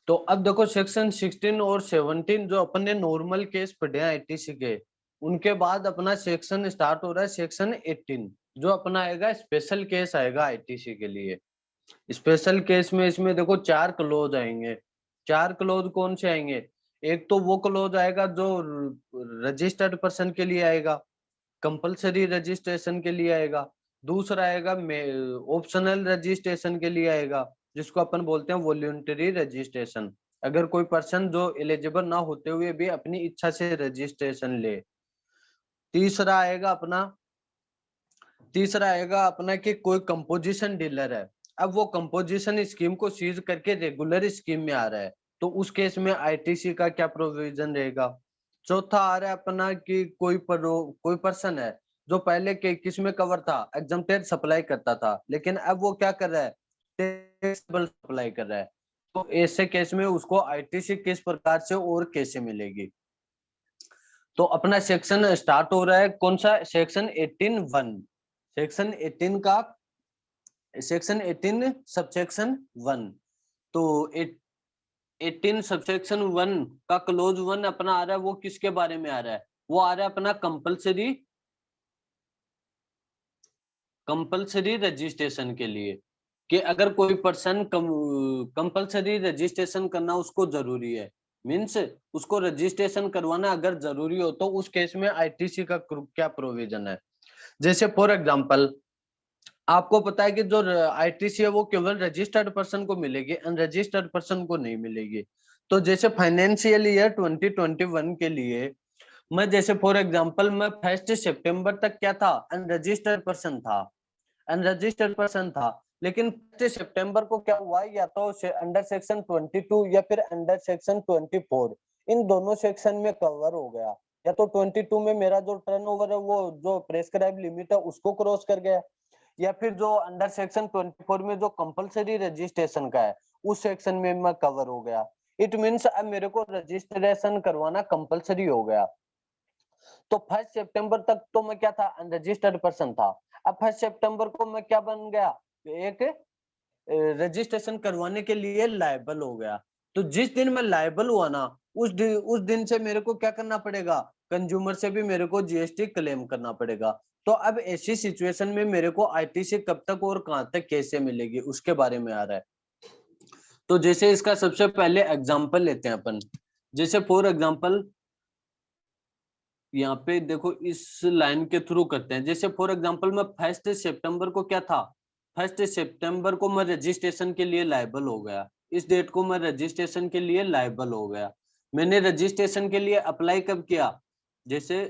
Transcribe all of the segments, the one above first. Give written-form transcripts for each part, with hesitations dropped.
तो अब देखो सेक्शन 16 और 17 जो अपन ने नॉर्मल केस पढ़े हैं आईटीसी के, उनके बाद अपना सेक्शन स्टार्ट हो रहा है सेक्शन 18, जो अपना आएगा स्पेशल केस आएगा आईटीसी के लिए। स्पेशल केस में इसमें देखो 4 क्लोज आएंगे। 4 क्लोज कौन से आएंगे? एक तो वो क्लोज आएगा जो रजिस्टर्ड पर्सन के लिए आएगा, कंपलसरी रजिस्ट्रेशन के लिए आएगा। दूसरा आएगा ऑप्शनल रजिस्ट्रेशन के लिए आएगा, जिसको अपन बोलते हैं वॉलंटरी रजिस्ट्रेशन, अगर कोई पर्सन जो एलिजिबल ना होते हुए भी अपनी इच्छा से रजिस्ट्रेशन ले। तीसरा आएगा अपना कि कोई कंपोजिशन डीलर है, अब वो कंपोजिशन स्कीम को सीज करके रेगुलर स्कीम में आ रहा है, तो उस केस में आईटीसी का क्या प्रोविजन रहेगा। चौथा आ रहा है अपना कि कोई पर्सन है जो पहले के किस में कवर था, एग्जम्प्टेड सप्लाई करता था, लेकिन अब वो क्या कर रहा है, टैक्सेबल सप्लाई कर रहा है, तो ऐसे केस में उसको आईटीसी किस प्रकार से और कैसे मिलेगी। तो अपना सेक्शन स्टार्ट हो रहा है कौन सा, सेक्शन 18(1), सेक्शन 18 का सेक्शन 18 सबसेक्शन 1। तो 18 सबसेक्शन 1 का क्लोज 1 अपना आ रहा है, वो किसके बारे में आ रहा है, वो आ रहा है अपना कंपलसरी रजिस्ट्रेशन के लिए, कि अगर कोई पर्सन कंपलसरी रजिस्ट्रेशन करना उसको जरूरी है, मीन्स उसको रजिस्ट्रेशन करवाना अगर जरूरी हो, तो उस केस में आईटीसी का क्या प्रोविजन है। जैसे फॉर एग्जांपल आपको पता है कि जो आईटीसी है वो केवल रजिस्टर्ड पर्सन को मिलेगी, अनरजिस्टर्ड पर्सन को नहीं मिलेगी। तो जैसे फाइनेंशियल ईयर 2021 के लिए मैं जैसे फॉर एग्जांपल मैं 1 सितंबर तक क्या था, अनरजिस्टर्ड पर्सन था, लेकिन 1 सितंबर को क्या हुआ, या तो अंडर सेक्शन 22 या फिर अंडर सेक्शन 24, इन दोनों सेक्शन में कवर हो गया। या तो 22 में मेरा जो टर्नओवर है वो जो प्रेस्क्राइब लिमिट है उसको क्रॉस कर गया, या फिर जो अंडर सेक्शन 24 में जो कंपलसरी रजिस्ट्रेशन का है उस सेक्शन में मैं कवर हो गया। इट मीन्स अब मेरे को रजिस्ट्रेशन करवाना कंपलसरी हो गया। तो 1 सितंबर तक तो मैं क्या था, अनरजिस्टर्ड पर्सन था। अब 1 सितंबर को मैं क्या बन गया, एक रजिस्ट्रेशन करवाने के लिए लायबल हो गया। तो जिस दिन मैं लायबल हुआ ना, उस दिन से मेरे को क्या करना पड़ेगा, कंज्यूमर से भी मेरे को जीएसटी क्लेम करना पड़ेगा। तो अब ऐसी सिचुएशन में मेरे को आईटीसी कब तक और कहां तक कैसे मिलेगी उसके बारे में आ रहा है। तो जैसे इसका सबसे पहले एग्जांपल लेते हैं अपन, जैसे फॉर एग्जांपल यहाँ पे देखो इस लाइन के थ्रू करते हैं। जैसे फॉर एग्जांपल मैं 1 सितंबर को क्या था, 1 सितंबर को मैं रजिस्ट्रेशन के लिए लायबल हो गया, इस डेट को मैं रजिस्ट्रेशन के लिए लायबल हो गया। मैंने रजिस्ट्रेशन के लिए अप्लाई कब किया, जैसे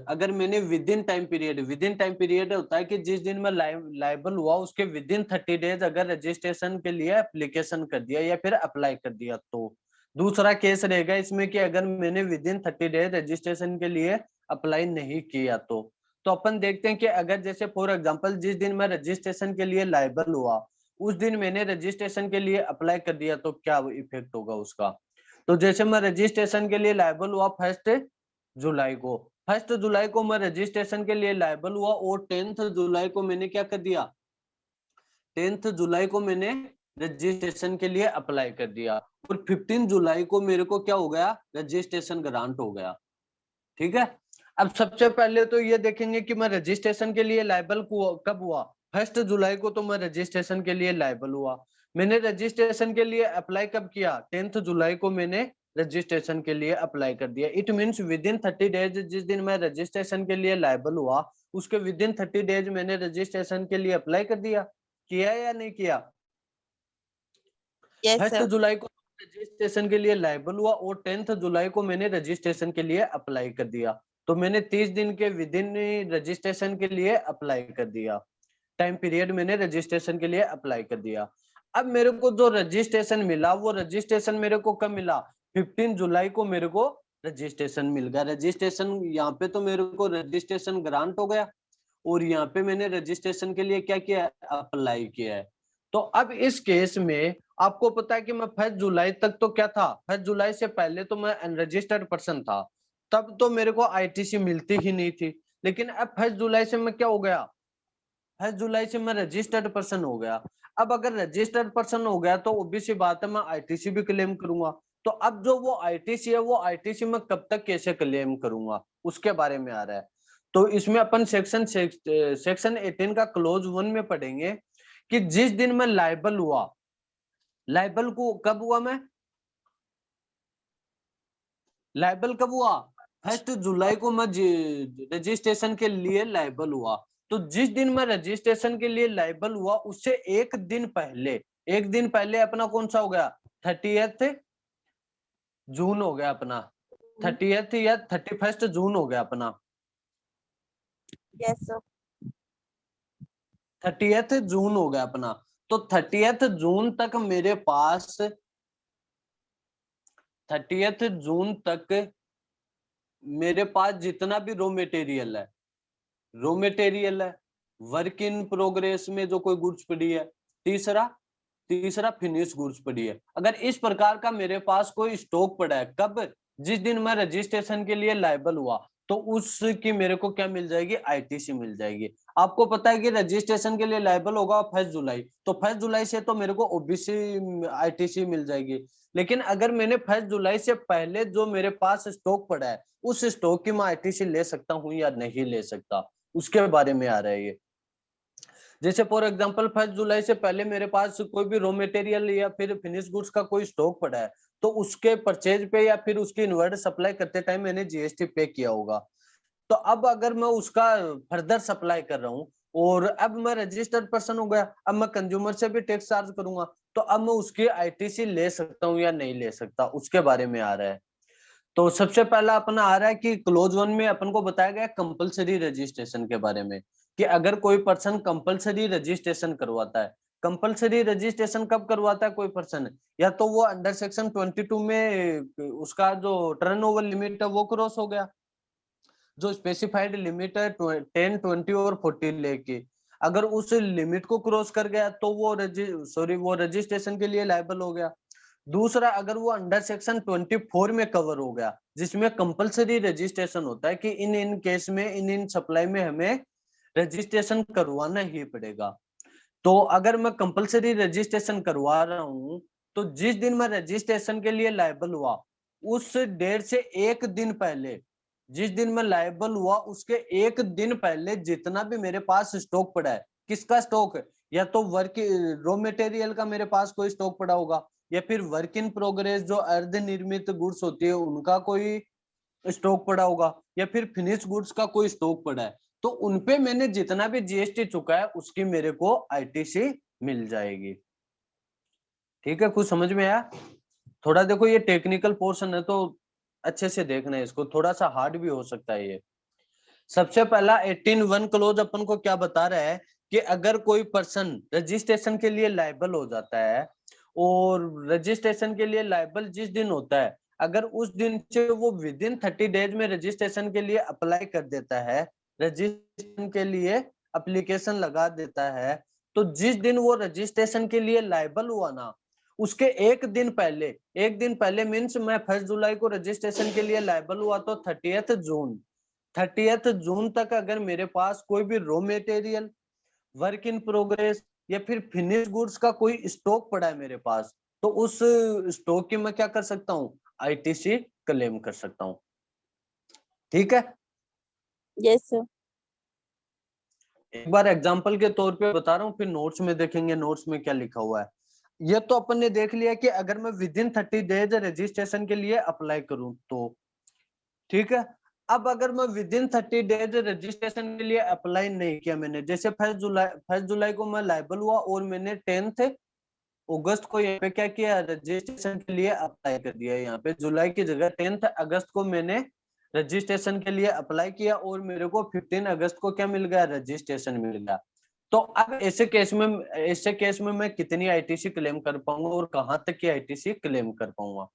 अगर मैंने विद इन टाइम पीरियड होता है कि जिस दिन मैं लायबल हुआ उसके विद इन 30 डेज अगर रजिस्ट्रेशन के लिए एप्लीकेशन कर दिया या फिर अप्लाई कर दिया तो। दूसरा केस रहेगा इसमें कि अगर मैंने विद इन 30 डेज रजिस्ट्रेशन के लिए अप्लाई नहीं किया तो अपन देखते हैं कि अगर जैसे फॉर एग्जांपल जिस दिन मैं रजिस्ट्रेशन के लिए लायबल हुआ उस दिन मैंने रजिस्ट्रेशन के लिए अप्लाई कर दिया तो क्या इफेक्ट होगा उसका। तो जैसे मैं रजिस्ट्रेशन के लिए लायबल हुआ 1 जुलाई को मैं रजिस्ट्रेशन के लिए लायबल हुआ और 10 जुलाई को मैंने क्या कर दिया, 10 जुलाई को मैंने रजिस्ट्रेशन के लिए अप्लाई कर दिया और 15 जुलाई को मेरे को क्या हो गया, रजिस्ट्रेशन ग्रांट हो गया। ठीक है। अब सबसे पहले तो ये देखेंगे कि मैं रजिस्ट्रेशन के लिए लायबल कब हुआ, 1 जुलाई को तो मैं रजिस्ट्रेशन के लिए लायबल हुआ। मैंने रजिस्ट्रेशन के लिए अप्लाई कब किया, 10 जुलाई को मैंने रजिस्ट्रेशन के लिए अप्लाई कर दिया। It means with in 30 days जिस दिन मैं रजिस्ट्रेशन के लिए लायबल हुआ उसके विद इन 30 डेज मैंने रजिस्ट्रेशन के लिए अप्लाई कर दिया, किया या नहीं किया। Yes 1 sir. जुलाई को रजिस्ट्रेशन के लिए लायबल हुआ और 10 जुलाई को मैंने रजिस्ट्रेशन के लिए अप्लाई कर दिया, तो मैंने 30 दिन के विद इन रजिस्ट्रेशन के लिए अप्लाई कर दिया, टाइम पीरियड मैंने रजिस्ट्रेशन के लिए अप्लाई कर दिया। अब मेरे को जो रजिस्ट्रेशन मिला वो रजिस्ट्रेशन मेरे को कब मिला, 15 जुलाई को मेरे को रजिस्ट्रेशन मिल गया। रजिस्ट्रेशन यहाँ पे तो मेरे को रजिस्ट्रेशन ग्रांट हो गया और यहाँ पे मैंने रजिस्ट्रेशन के लिए क्या किया, अप्लाई किया है। तो अब इस केस में आपको पता है कि मैं 1 जुलाई तक तो क्या था, 1 जुलाई से पहले तो मैं अनरजिस्टर्ड पर्सन था, तब तो मेरे को आईटीसी मिलती ही नहीं थी। लेकिन अब 1 जुलाई से मैं क्या हो गया, 1 जुलाई से मैं रजिस्टर्ड पर्सन हो गया। अब अगर रजिस्टर्ड पर्सन हो गया तो ऑब्वियस सी बात है मैं आईटीसी भी क्लेम करूंगा। तो अब जो वो आईटीसी है वो आईटीसी में कब तक कैसे क्लेम करूंगा उसके बारे में आ रहा है। तो इसमें अपन सेक्शन 18 का क्लोज 1 में पढ़ेंगे कि जिस दिन मैं लायबल हुआ, लायबल को कब हुआ, मैं लायबल कब हुआ, 1 जुलाई को मैं रजिस्ट्रेशन के लिए लायबल हुआ। तो जिस दिन मैं रजिस्ट्रेशन के लिए लायबल हुआ उससे एक दिन पहले, एक दिन पहले अपना कौन सा हो गया, 30th जून हो गया अपना, 30th या 31st जून हो गया अपना, यस सर। 30th जून हो गया अपना। तो 30th जून तक मेरे पास, 30th जून तक मेरे पास जितना भी रॉ मटेरियल है, रॉ मटेरियल है, वर्क इन प्रोग्रेस में जो कोई गुड्स पड़ी है, तीसरा तीसरा फिनिश गुड्स पड़ी है, अगर इस प्रकार का मेरे पास कोई स्टॉक पड़ा है, कब, जिस दिन मैं रजिस्ट्रेशन के लिए लायबल हुआ, तो उसकी मेरे को क्या मिल जाएगी, आईटीसी मिल जाएगी। आपको पता है कि रजिस्ट्रेशन के लिए लायबल होगा 1 जुलाई, तो 1 जुलाई से तो मेरे को ओबीसी आईटीसी मिल जाएगी। लेकिन अगर मैंने 1 जुलाई से पहले जो मेरे पास स्टॉक पड़ा है उस स्टॉक की मैं आईटीसी ले सकता हूँ या नहीं ले सकता, उसके बारे में आ रहा है ये। जैसे फॉर एग्जांपल 1 जुलाई से पहले मेरे पास कोई भी रॉ मटेरियल या फिर फिनिश गुड्स का कोई स्टॉक पड़ा है, तो उसके परचेज पे या फिर उसकी इनवर्ट सप्लाई करते टाइम मैंने जीएसटी पे किया होगा। तो अब अगर मैं उसका फर्दर सप्लाई कर रहा हूँ और अब मैं रजिस्टर्ड पर्सन हो गया, अब मैं कंज्यूमर से भी टैक्स चार्ज करूंगा, तो अब मैं उसकी आईटीसी ले सकता हूँ या नहीं ले सकता, उसके बारे में आ रहा है। तो सबसे पहला अपना आ रहा है कि क्लोज 1 में अपन को बताया गया कंपलसरी रजिस्ट्रेशन के बारे में, कि अगर कोई पर्सन कंपलसरी रजिस्ट्रेशन करवाता है, कंपलसरी रजिस्ट्रेशन कब करवाता है कोई पर्सन, या तो वो अंडर सेक्शन 22 में उसका जो टर्नओवर लिमिट है वो क्रॉस हो गया, जो स्पेसिफाइड लिमिट है 10, 20 और 40 लेके, अगर उस लिमिट को क्रॉस कर गया तो वो वो रजिस्ट्रेशन के लिए लायबल हो गया। दूसरा, अगर वो अंडर सेक्शन 24 में कवर हो गया, जिसमें कंपलसरी रजिस्ट्रेशन होता है कि इन इन केस में इन इन सप्लाई में हमें रजिस्ट्रेशन करवाना ही पड़ेगा। तो अगर मैं कंपलसरी रजिस्ट्रेशन करवा रहा हूँ, तो जिस दिन मैं रजिस्ट्रेशन के लिए लायबल हुआ उस डेट से एक दिन पहले, जिस दिन मैं लायबल हुआ उसके एक दिन पहले जितना भी मेरे पास स्टॉक पड़ा है, किसका स्टॉक, या तो वर्क रॉ मटेरियल का मेरे पास कोई स्टॉक पड़ा होगा, या फिर वर्क इन प्रोग्रेस जो अर्ध निर्मित गुड्स होती है उनका कोई स्टॉक पड़ा होगा, या फिर फिनिश गुड्स का कोई स्टॉक पड़ा है, तो उनपे मैंने जितना भी जीएसटी चुका है उसकी मेरे को आईटीसी मिल जाएगी। ठीक है, कुछ समझ में आया? थोड़ा देखो ये टेक्निकल पोर्शन है तो अच्छे से देखना है इसको, थोड़ा सा हार्ड भी हो सकता है ये। सबसे पहला 18(1) क्लोज अपन को क्या बता रहा है कि अगर कोई पर्सन रजिस्ट्रेशन के लिए लायबल हो जाता है, और रजिस्ट्रेशन के लिए लायबल जिस दिन होता है, अगर उस दिन से वो विद इन 30 डेज में रजिस्ट्रेशन के लिए अप्लाई कर देता है, रजिस्ट्रेशन के लिए एप्लीकेशन लगा देता है, तो जिस दिन वो रजिस्ट्रेशन के लिए लायबल हुआ ना, उसके एक दिन पहले, एक दिन पहले मीन्स मैं 1 जुलाई को रजिस्ट्रेशन के लिए लायबल हुआ तो 30th जून तक अगर मेरे पास कोई भी raw material, work in progress या फिर फिनिश गुड्स का कोई स्टॉक पड़ा है मेरे पास, तो उस स्टॉक की मैं क्या कर सकता हूँ, आईटीसी क्लेम कर सकता हूँ। ठीक है, यस सर। एक बार एग्जांपल के तौर पे बता रहा हूँ, फिर नोट्स में देखेंगे नोट्स में क्या लिखा हुआ है। ये तो अपन ने देख लिया कि अगर मैं विद इन 30 डेज रजिस्ट्रेशन के लिए अप्लाई करूं तो, ठीक है। अब अगर मैं विद इन 30 डेज रजिस्ट्रेशन के लिए अप्लाई नहीं किया मैंने, जैसे 1 जुलाई को मैं लायबल हुआ और मैंने 10th अगस्त को यहाँ पे क्या किया, रजिस्ट्रेशन के लिए अप्लाई कर दिया, यहाँ पे जुलाई की जगह 10th अगस्त को मैंने रजिस्ट्रेशन के लिए अप्लाई किया और मेरे को 15 अगस्त को क्या मिल गया, रजिस्ट्रेशन मिल गया। तो अब ऐसे केस में मैं कितनी आईटीसी क्लेम कर पाऊंगा और कहाँ तक की आईटीसी क्लेम कर पाऊंगा?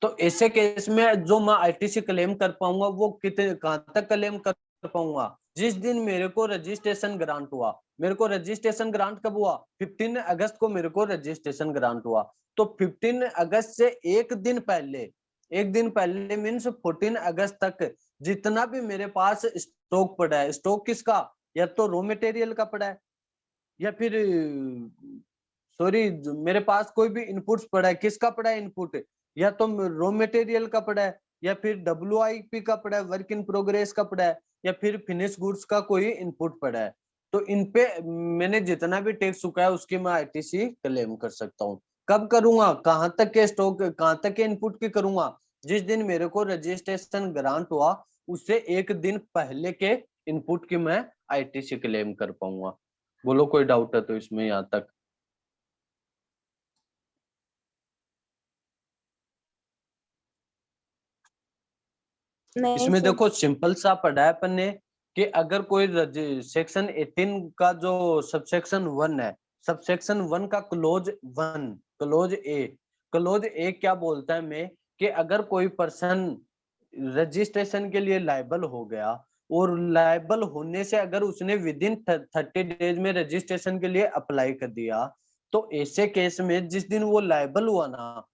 तो ऐसे केस में जो मैं आईटीसी क्लेम कर पाऊंगा वो कितने, कहाँ तक क्लेम कर पाऊंगा, जिस दिन मेरे को रजिस्ट्रेशन ग्रांट हुआ। मेरे को रजिस्ट्रेशन ग्रांट कब हुआ, 15 अगस्त को मेरे को रजिस्ट्रेशन ग्रांट हुआ। तो 15 अगस्त से एक दिन पहले, एक दिन पहले मीन्स 14 अगस्त तक जितना भी मेरे पास स्टॉक पड़ा है, स्टॉक किसका, या तो रॉ मटेरियल का पड़ा है, या फिर सॉरी मेरे पास कोई भी इनपुट्स पड़ा है, किसका पड़ा है इनपुट, या तो रॉ मटेरियल का पड़ा है, या फिर WIP का पड़ा है, वर्क इन प्रोग्रेस का पड़ा है, या फिर फिनिश गुड्स का कोई इनपुट पड़ा है, तो इन पे मैंने जितना भी टैक्स चुका है उसकी मैं ITC क्लेम कर सकता हूँ। कब करूंगा, कहाँ तक के स्टॉक, कहाँ तक के इनपुट की करूंगा, जिस दिन मेरे को रजिस्ट्रेशन ग्रांट हुआ उससे एक दिन पहले के इनपुट की मैं ITC क्लेम कर पाऊंगा। बोलो कोई डाउट है तो इसमें यहाँ तक। नहीं इसमें सर। देखो सिंपल सा पढ़ा है अपन ने कि अगर कोई सेक्शन 18 का जो सबसेक्शन 1 है, सबसेक्शन 1 का क्लोज 1, क्लोज ए क्या बोलता है मैं, कि अगर कोई पर्सन रजिस्ट्रेशन के लिए लायबल हो गया और लायबल होने से अगर उसने विद इन 30 डेज में रजिस्ट्रेशन के लिए अप्लाई कर दिया, तो ऐसे केस में जिस दिन वो लायबल हुआ ना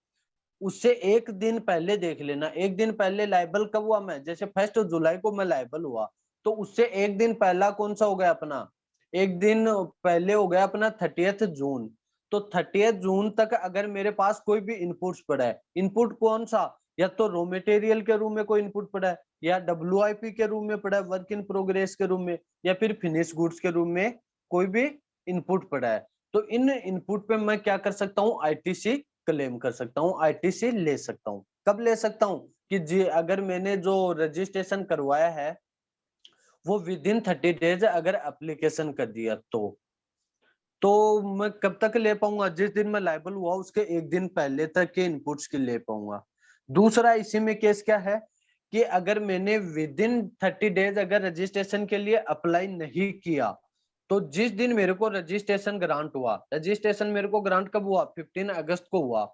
उससे एक दिन पहले देख लेना, एक दिन पहले लायबल कब हुआ मैं, जैसे 1 जुलाई को मैं लायबल हुआ, तो उससे एक दिन पहला कौन सा हो गया अपना, एक दिन पहले हो गया अपना 30 जून। तो 30 जून तक अगर मेरे पास कोई भी इनपुट्स पड़ा है, इनपुट कौन सा, या तो रॉ मटेरियल के रूप में कोई इनपुट पड़ा है, या WIP के रूप में पड़ा है, वर्क इन प्रोग्रेस के रूप में, या फिर फिनिश गुड्स के रूप में कोई भी इनपुट पड़ा है, तो इन इनपुट पे मैं क्या कर सकता हूँ, ITC क्लेम कर सकता हूँ, ITC ले सकता हूँ। कब ले सकता हूँ, कि जी अगर मैंने जो रजिस्ट्रेशन करवाया है वो विद इन 30 डेज अगर एप्लीकेशन कर दिया तो मैं कब तक ले पाऊंगा, जिस दिन मैं लायबल हुआ उसके एक दिन पहले तक के इनपुट्स की ले पाऊंगा। दूसरा इसी में केस क्या है कि अगर मैंने विद इन 30 डेज अगर रजिस्ट्रेशन के लिए अप्लाई नहीं किया, तो जिस दिन मेरे को रजिस्ट्रेशन ग्रांट हुआ, रजिस्ट्रेशन मेरे को ग्रांट कब हुआ, 15 अगस्त को हुआ,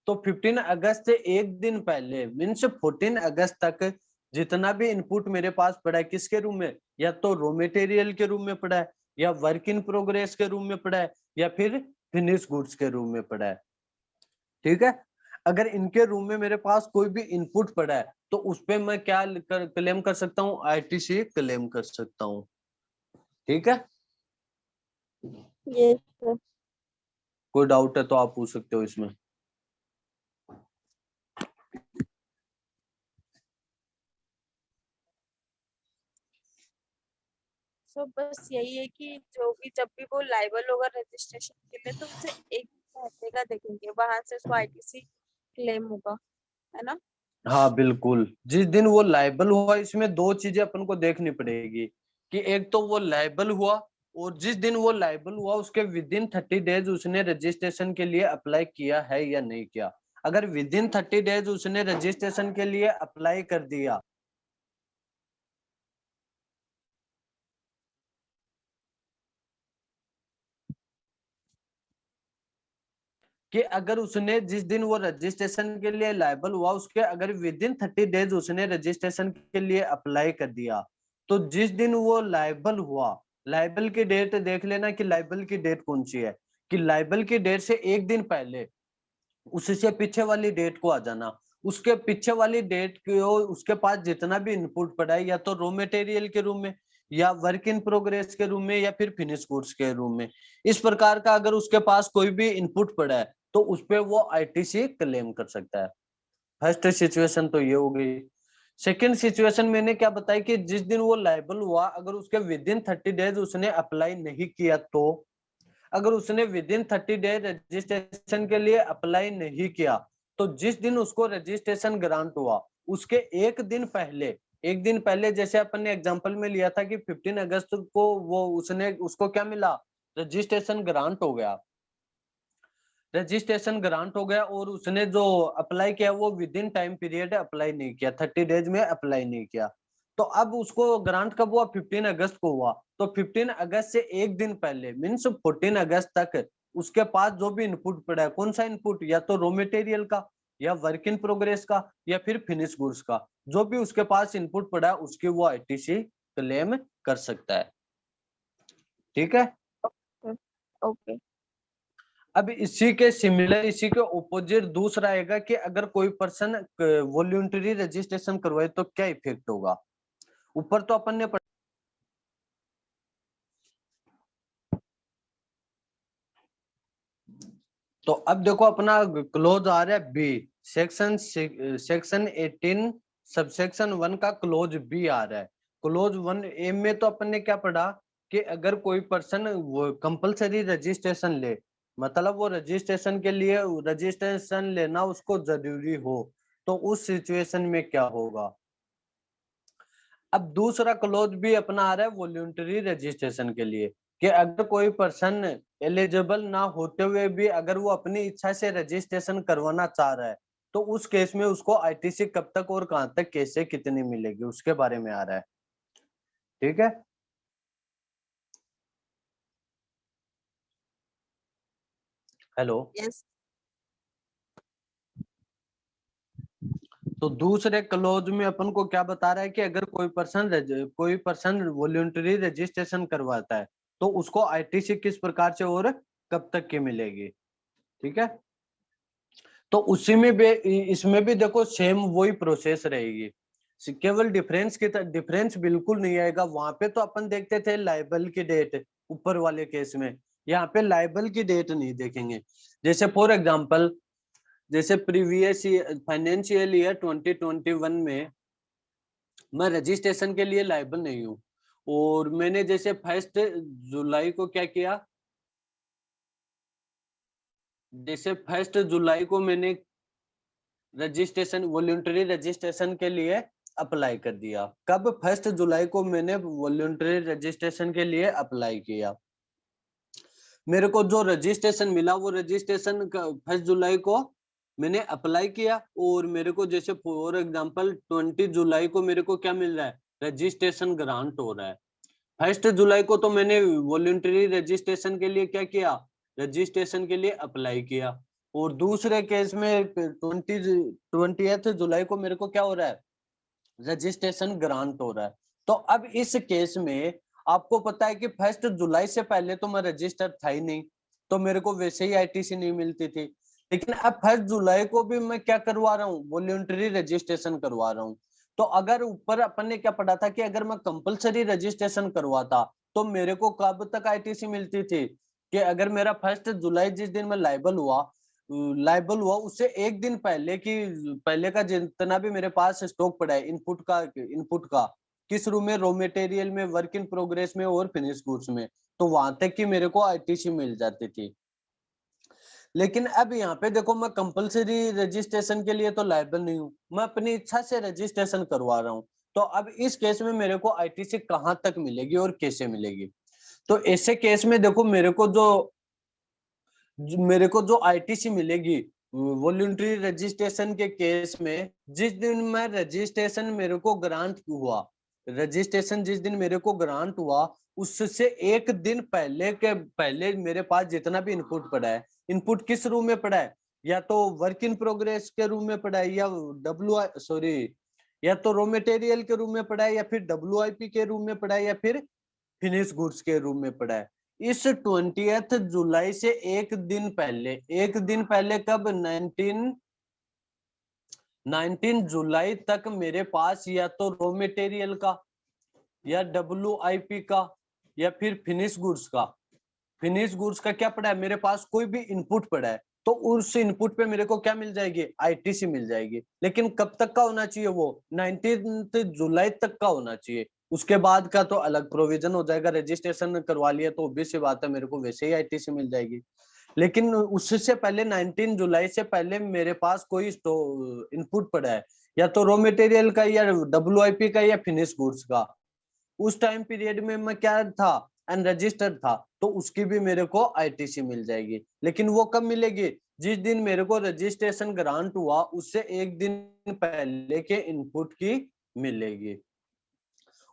तो 15 अगस्त से एक दिन पहले मीन्स 14 अगस्त तक जितना भी इनपुट मेरे पास पड़ा है किसके रूप में, या तो रॉ मटेरियल के रूप में पड़ा है, या वर्क इन प्रोग्रेस के रूप में पड़ा है, या फिर फिनिश गुड्स के रूप में पड़ा है। ठीक है, अगर इनके रूम में मेरे पास कोई भी इनपुट पड़ा है तो उस पे मैं क्या क्लेम कर सकता हूँ, ITC क्लेम कर सकता हूँ। ठीक है, यस सर। कोई डाउट है तो आप पूछ सकते हो इसमें। सो बस यही है कि जो भी जब भी वो लाइबल होगा रजिस्ट्रेशन के लिए तो उसे एक हफ्ते का देखेंगे, वहां से उसको ITC क्लेम होगा, है ना। हाँ बिल्कुल, जिस दिन वो लायबल हुआ इसमें दो चीजें अपन को देखनी पड़ेगी, कि एक तो वो लायबल हुआ, और जिस दिन वो लायबल हुआ उसके विद इन 30 डेज उसने रजिस्ट्रेशन के लिए अप्लाई किया है या नहीं किया। अगर विद इन 30 डेज उसने रजिस्ट्रेशन के लिए अप्लाई कर दिया, कि अगर उसने जिस दिन वो रजिस्ट्रेशन के लिए लायबल हुआ उसके अगर विद इन 30 डेज उसने रजिस्ट्रेशन के लिए अप्लाई कर दिया, तो जिस दिन वो लायबल हुआ, लायबल की डेट देख लेना कि लायबल की डेट कौन सी है, कि लायबल की डेट से एक दिन पहले उससे पीछे वाली डेट को आ जाना, उसके पीछे वाली डेट को उसके पास जितना भी इनपुट पड़ा है या तो रॉ मटेरियल के रूप में, या वर्क इन प्रोग्रेस के रूप में, या फिर फिनिश गुड्स के रूप में, इस प्रकार का अगर उसके पास कोई भी इनपुट पड़ा है तो उस पे वो ITC क्लेम कर सकता है। फर्स्ट सिचुएशन तो ये हो गई। सेकेंड सिचुएशन मैंने क्या बताई कि जिस दिन वो लायबल हुआ अगर उसके विद इन 30 डेज उसने अप्लाई नहीं किया, तो अगर उसने विद इन 30 डेज रजिस्ट्रेशन के लिए अप्लाई नहीं किया, तो जिस दिन उसको रजिस्ट्रेशन ग्रांट हुआ उसके एक दिन पहले, एक दिन पहले जैसे अपन ने एग्जांपल में लिया था कि 15 अगस्त को वो उसने उसको क्या मिला, रजिस्ट्रेशन ग्रांट हो गया, रजिस्ट्रेशन ग्रांट हो गया और उसने जो अप्लाई किया वो with in time period apply नहीं किया, 30 डेज में अप्लाई नहीं किया, तो अब उसको ग्रांट कब हुआ, 15 अगस्त को हुआ, तो 15 अगस्त से एक दिन पहले मीन्स 14 अगस्त तक उसके पास जो भी इनपुट पड़ा है, कौन सा इनपुट, या तो रॉ मटेरियल का, या वर्क इन प्रोग्रेस का, या फिर फिनिश गुड्स का, जो भी उसके पास इनपुट पड़ा है उसकी वो ITC क्लेम कर सकता है। ठीक है, ओके। अब इसी के सिमिलर इसी के ओपोजिट दूसरा आएगा कि अगर कोई पर्सन वॉल्यूंटरी रजिस्ट्रेशन करवाए तो क्या इफेक्ट होगा। ऊपर तो अपन ने तो अब देखो अपना क्लोज आ रहा है बी, सेक्शन 18 सबसेक्शन 1 का क्लोज बी आ रहा है। क्लोज 1 ए में तो अपन ने क्या पढ़ा कि अगर कोई पर्सन वो कंपलसरी रजिस्ट्रेशन ले, मतलब वो रजिस्ट्रेशन के लिए रजिस्ट्रेशन लेना उसको जरूरी हो, तो उस सिचुएशन में क्या होगा। अब दूसरा क्लोज भी अपना आ रहा है वॉलंटरी रजिस्ट्रेशन के लिए, कि अगर कोई पर्सन एलिजिबल ना होते हुए भी अगर वो अपनी इच्छा से रजिस्ट्रेशन करवाना चाह रहा है, तो उस केस में उसको आईटीसी कब तक और कहां तक कैसे कितनी मिलेगी उसके बारे में आ रहा है। ठीक है, हेलो। यस। तो दूसरे क्लोज में अपन को क्या बता रहा है कि अगर कोई पर्सन वॉलंटरी रजिस्ट्रेशन करवाता है तो उसको आईटीसी किस प्रकार से और कब तक की मिलेगी। ठीक है, तो उसी में भी इसमें भी देखो सेम वही प्रोसेस रहेगी, केवल डिफरेंस बिल्कुल नहीं आएगा। वहां पे तो अपन देखते थे लाइबल की डेट ऊपर वाले केस में, यहाँ पे लाइबल की डेट नहीं देखेंगे। जैसे फॉर एग्जांपल, जैसे प्रीवियस फाइनेंशियल ईयर 2021 में मैं रजिस्ट्रेशन के लिए लाइबल नहीं हूँ, और मैंने जैसे 1 जुलाई को क्या किया, जैसे 1 जुलाई को मैंने रजिस्ट्रेशन वॉलंटरी रजिस्ट्रेशन के लिए अप्लाई कर दिया। कब? 1 जुलाई को मैंने वॉलंटरी रजिस्ट्रेशन के लिए अप्लाई किया। मेरे को जो रजिस्ट्रेशन मिला वो रजिस्ट्रेशन 1 जुलाई को मैंने अप्लाई किया, और मेरे को जैसे फॉर एग्जांपल 20 जुलाई को मेरे को क्या मिल रहा है, रजिस्ट्रेशन ग्रांट हो रहा है। 1 जुलाई को तो मैंने वॉलंटरी रजिस्ट्रेशन के लिए क्या किया, रजिस्ट्रेशन के लिए अप्लाई किया, और दूसरे केस में 20 जुलाई को मेरे को क्या हो रहा है, रजिस्ट्रेशन ग्रांट हो रहा है। तो अब इस केस में आपको पता है कि 1 जुलाई से पहले तो मैं रजिस्टर था ही नहीं, तो मेरे को वैसे ही आईटीसी नहीं मिलती थी। लेकिन अब 1 जुलाई को भी मैं क्या करवा रहा हूँ, वॉलंटरी रजिस्ट्रेशन करवा रहा हूँ। तो अगर ऊपर अपन ने क्या पढ़ा था कि अगर मैं कंपलसरी रजिस्ट्रेशन करवाता तो मेरे को कब तक आईटीसी मिलती थी, कि अगर मेरा 1 जुलाई जिस दिन मैं लाइबल हुआ उससे एक दिन पहले की पहले का जितना भी मेरे पास स्टॉक पड़ा है इनपुट का किस रूम में, रॉ मटेरियल में, वर्क इन प्रोग्रेस में और फिनिश गुड्स में, तो वहां तक की मेरे को आईटीसी मिल जाती थी। लेकिन अब यहाँ पे देखो मैं कंपलसरी रजिस्ट्रेशन के लिए तो लायबल नहीं हूँ, मैं अपनी इच्छा से रजिस्ट्रेशन करवा रहा हूँ। तो अब इस केस में मेरे को आईटीसी कहाँ तक मिलेगी और कैसे मिलेगी। तो ऐसे केस में देखो मेरे को जो आईटीसी मिलेगी वॉलंटरी रजिस्ट्रेशन के केस में, जिस दिन मैं रजिस्ट्रेशन मेरे को ग्रांट हुआ, रजिस्ट्रेशन जिस दिन मेरे को ग्रांट हुआ उससे एक दिन पहले मेरे पास जितना भी इनपुट पड़ा है, इनपुट किस रूम में पड़ा है, या तो वर्क इन प्रोग्रेस के रूम में पड़ा है, या तो रॉ मटेरियल के रूम में पड़ा है, या फिर डब्ल्यूआईपी के रूम में पड़ा है, या फिर फिनिश गुड्स के रूम में पड़ा है। इस 20 जुलाई से एक दिन पहले कब, 19 जुलाई तक मेरे पास या तो रॉ मटेरियल का, या डब्ल्यूआईपी का, या फिर फिनिश गुड्स का क्या पड़ा है, मेरे पास कोई भी इनपुट पड़ा है, तो उस इनपुट पे मेरे को क्या मिल जाएगी, आईटीसी मिल जाएगी। लेकिन कब तक का होना चाहिए, वो 19 जुलाई तक का होना चाहिए। उसके बाद का तो अलग प्रोविजन हो जाएगा, रजिस्ट्रेशन करवा लिया तो ऑब्वियस सी बात है मेरे को वैसे ही आईटीसी मिल जाएगी। लेकिन उससे पहले 19 जुलाई से पहले मेरे पास कोई इनपुट पड़ा है, या तो रॉ मटेरियल का, या डब्ल्यूआईपी का, या फिनिश गुड्स का, उस टाइम पीरियड में मैं क्या था, अनरजिस्टर्ड था, तो उसकी भी मेरे को आईटीसी मिल जाएगी। लेकिन वो कब मिलेगी, जिस दिन मेरे को रजिस्ट्रेशन ग्रांट हुआ उससे एक दिन पहले के इनपुट की मिलेगी।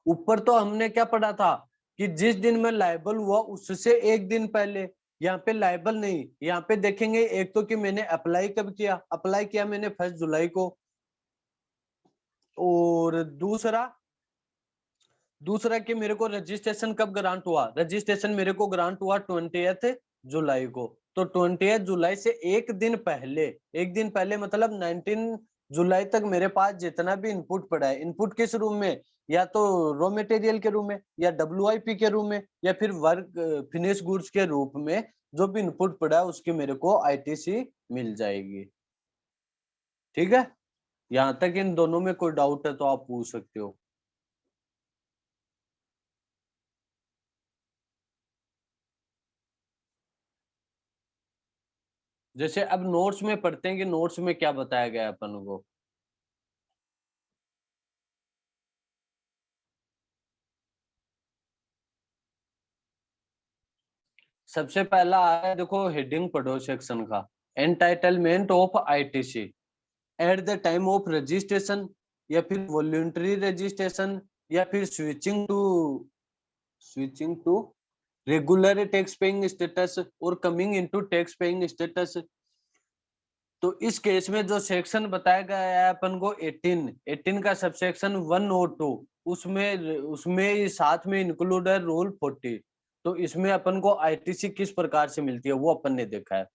ऊपर तो हमने क्या पढ़ा था कि जिस दिन मैं लायबल हुआ उससे एक दिन पहले, यहाँ पे लायबल नहीं, यहाँ पे देखेंगे एक तो कि मैंने अप्लाई कब किया, अप्लाई किया मैंने 1 जुलाई को, और दूसरा कि मेरे को रजिस्ट्रेशन कब ग्रांट हुआ, रजिस्ट्रेशन मेरे को ग्रांट हुआ 20 जुलाई को। तो 20 जुलाई से एक दिन पहले मतलब 19 जुलाई तक मेरे पास जितना भी इनपुट पड़ा है, इनपुट किस रूम में, या तो रॉ मटेरियल के रूप में, या WIP के रूप में, या फिर वर्क फिनिश गुड्स के रूप में, जो भी इनपुट पड़ा है उसकी मेरे को ITC मिल जाएगी। ठीक है, यहाँ तक इन दोनों में कोई डाउट है तो आप पूछ सकते हो। जैसे अब नोट्स में पढ़ते हैं कि नोट्स में क्या बताया गया है अपन को। सबसे पहला आया, देखो हेडिंग पढ़ो सेक्शन का, entitlement of ITC at the time of registration, या फिर वॉलंटरी रजिस्ट्रेशन, या फिर switching to regular tax paying status और coming into tax paying status. तो इस केस में जो सेक्शन बताया गया है अपन को 18 का सबसेक्शन 1 और 2, उसमें साथ में इंक्लूड है रूल 40। तो इसमें अपन को ITC किस प्रकार से मिलती है वो अपन ने देखा है।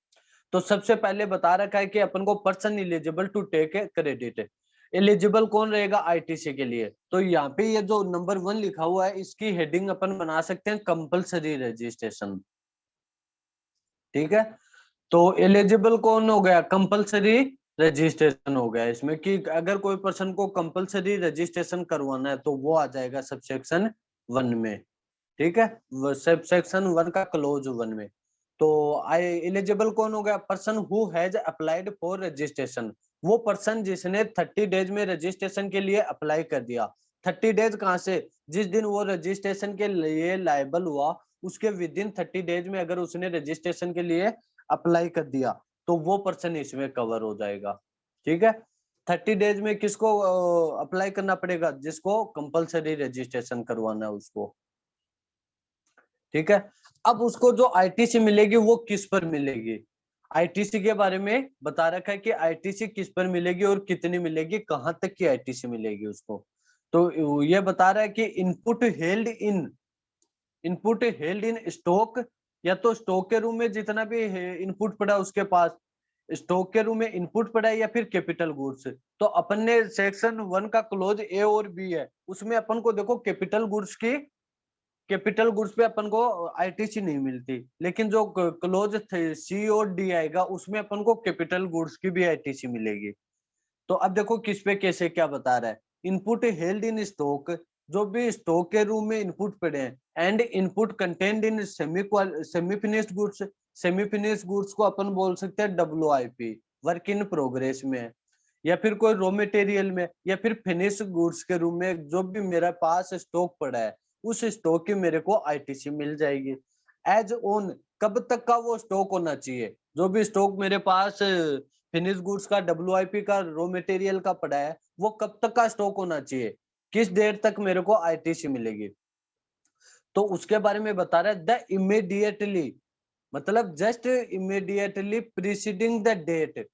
तो सबसे पहले बता रखा है कि अपन को person eligible to take a credit, eligible कौन रहेगा ITC के लिए। तो यहाँ पे ये जो नंबर 1 लिखा हुआ है इसकी हेडिंग अपन बना सकते हैं कंपलसरी रजिस्ट्रेशन। ठीक है, तो एलिजिबल कौन हो गया, कंपलसरी रजिस्ट्रेशन हो गया इसमें, कि अगर कोई पर्सन को कंपलसरी रजिस्ट्रेशन करवाना है तो वो आ जाएगा सबसेक्शन 1 में। ठीक है, सबसेक्शन 1 का क्लोज 1 में। तो आई एलिजिबल कौन हो गया, person who has applied for registration, वो पर्सन जिसने 30 डेज में रजिस्ट्रेशन के लिए अप्लाई कर दिया। 30 डेज कहाँ से, जिस दिन वो रजिस्ट्रेशन के लिए लायबल हुआ उसके विद इन 30 डेज में अगर उसने रजिस्ट्रेशन के लिए अप्लाई कर दिया तो वो पर्सन इसमें कवर हो जाएगा। ठीक है, 30 डेज में किसको अप्लाई करना पड़ेगा, जिसको कंपलसरी रजिस्ट्रेशन करवाना है उसको। ठीक है, अब उसको जो ITC मिलेगी वो किस पर मिलेगी, ITC के बारे में बता रखा है कि ITC किस पर मिलेगी और कितनी मिलेगी, कहां तक की ITC मिलेगी उसको। तो ये बता रहा है कि इनपुट हेल्ड इन स्टॉक, या तो स्टॉक के रूम में जितना भी इनपुट पड़ा उसके पास, स्टॉक के रूम में इनपुट पड़ा है, या फिर कैपिटल गुड्स। तो अपन ने सेक्शन 1 का क्लोज A और B है, उसमें अपन को देखो कैपिटल गुड्स पे अपन को ITC नहीं मिलती, लेकिन जो क्लोज C और D आएगा उसमें अपन को कैपिटल गुड्स की भी ITC मिलेगी। तो अब देखो किस पे कैसे क्या बता रहा है, इनपुट हेल्ड इन स्टॉक, जो भी स्टॉक के रूम में इनपुट पड़े हैं, and input content in semi finished goods, semi finished goods को अपन बोल सकते हैं WIP, वर्क इन प्रोग्रेस में है, या फिर कोई रॉ मटेरियल में, या फिर फिनिश गुड्स के रूम में जो भी मेरे पास स्टॉक पड़ा है उस स्टॉक की मेरे को ITC मिल जाएगी। एज ऑन, कब तक का वो स्टॉक होना चाहिए, जो भी स्टॉक मेरे पास फिनिश गुड्स का WIP का रॉ मटेरियल का पड़ा है वो कब तक का स्टॉक होना चाहिए, किस डेट तक मेरे को ITC मिलेगी। तो उसके बारे में बता रहा है द इमीडिएटली, मतलब just immediately preceding the date,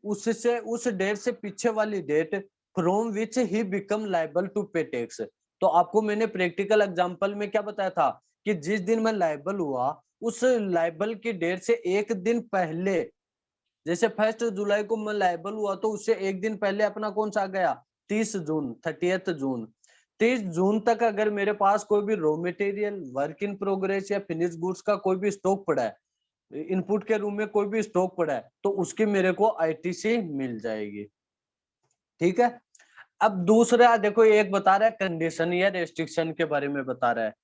उससे उस डेट से पीछे वाली date from which he become liable to pay tax. तो आपको मैंने प्रैक्टिकल एग्जांपल में क्या बताया था कि जिस दिन मैं लायबल हुआ उस लायबल की डेट से एक दिन पहले, जैसे 1 जुलाई को मैं लायबल हुआ तो उससे एक दिन पहले अपना कौन सा आ गया 30 जून। 30 जून तक अगर मेरे पास कोई भी raw material, work in progress या फिनिश गुड्स का कोई भी स्टॉक पड़ा है, इनपुट के रूम में कोई भी स्टॉक पड़ा है, तो उसकी मेरे को ITC मिल जाएगी। ठीक है, अब दूसरा देखो एक बता रहा है कंडीशन या रेस्ट्रिक्शन के बारे में बता रहा है।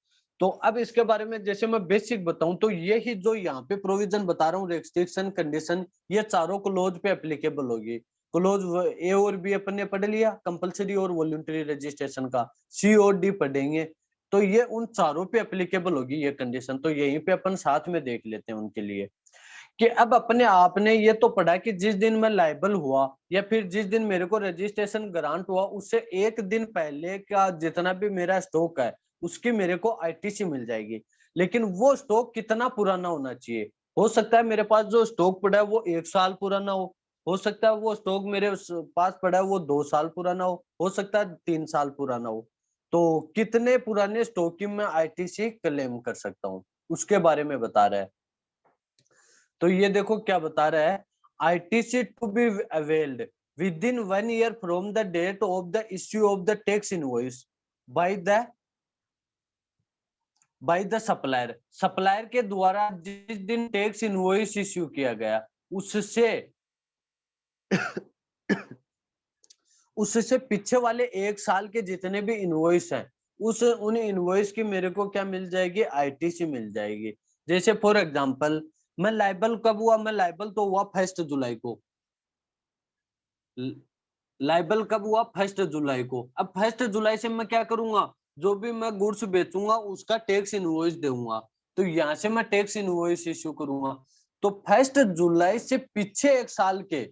तो अब इसके बारे में जैसे मैं बेसिक बताऊं तो ये ही जो यहाँ पे प्रोविजन बता रहा हूँ, रेस्ट्रिक्शन, कंडीशन, ये चारों क्लोज पे एप्लीकेबल होगी। क्लोज A और B अपन ने पढ़ लिया, कंपलसरी और वॉलंटरी रजिस्ट्रेशन का, C और D पढ़ेंगे, तो ये उन चारों पे एप्लीकेबल होगी ये कंडीशन। तो यहीं पे अपन साथ में देख लेते हैं उनके लिए, कि अब अपने आपने ये तो पढ़ा कि जिस दिन मैं लायबल हुआ या फिर जिस दिन मेरे को रजिस्ट्रेशन ग्रांट हुआ उससे एक दिन पहले का जितना भी मेरा स्टॉक है उसकी मेरे को ITC मिल जाएगी। लेकिन वो स्टॉक कितना पुराना होना चाहिए, हो सकता है मेरे पास जो स्टॉक पड़ा है वो 1 साल पुराना हो सकता है वो स्टॉक मेरे पास पड़ा है वो 2 साल पुराना हो सकता है 3 साल पुराना हो। तो कितने पुराने स्टॉक की मैं ITC क्लेम कर सकता हूँ उसके बारे में बता रहा है। तो ये देखो क्या बता रहा है, ITC to be availed within 1 year from the date of the issue of the tax invoice, by the supplier. Supplier के द्वारा जिस दिन टैक्स इनवॉइस इश्यू किया गया उससे उससे पीछे वाले एक साल के जितने भी इनवॉइस हैं उन इनवॉइस की मेरे को क्या मिल जाएगी, आईटीसी मिल जाएगी। जैसे फॉर एग्जांपल मैं लाइबल कब हुआ, मैं लाइबल तो हुआ 1 जुलाई को। लाइबल कब हुआ, 1 जुलाई को। अब 1 जुलाई से मैं क्या करूंगा, जो भी मैं गुड्स बेचूंगा उसका टैक्स इनवॉइस दूंगा, तो यहाँ से मैं टैक्स इनवॉइस इश्यू करूंगा। तो 1 जुलाई से पीछे एक साल के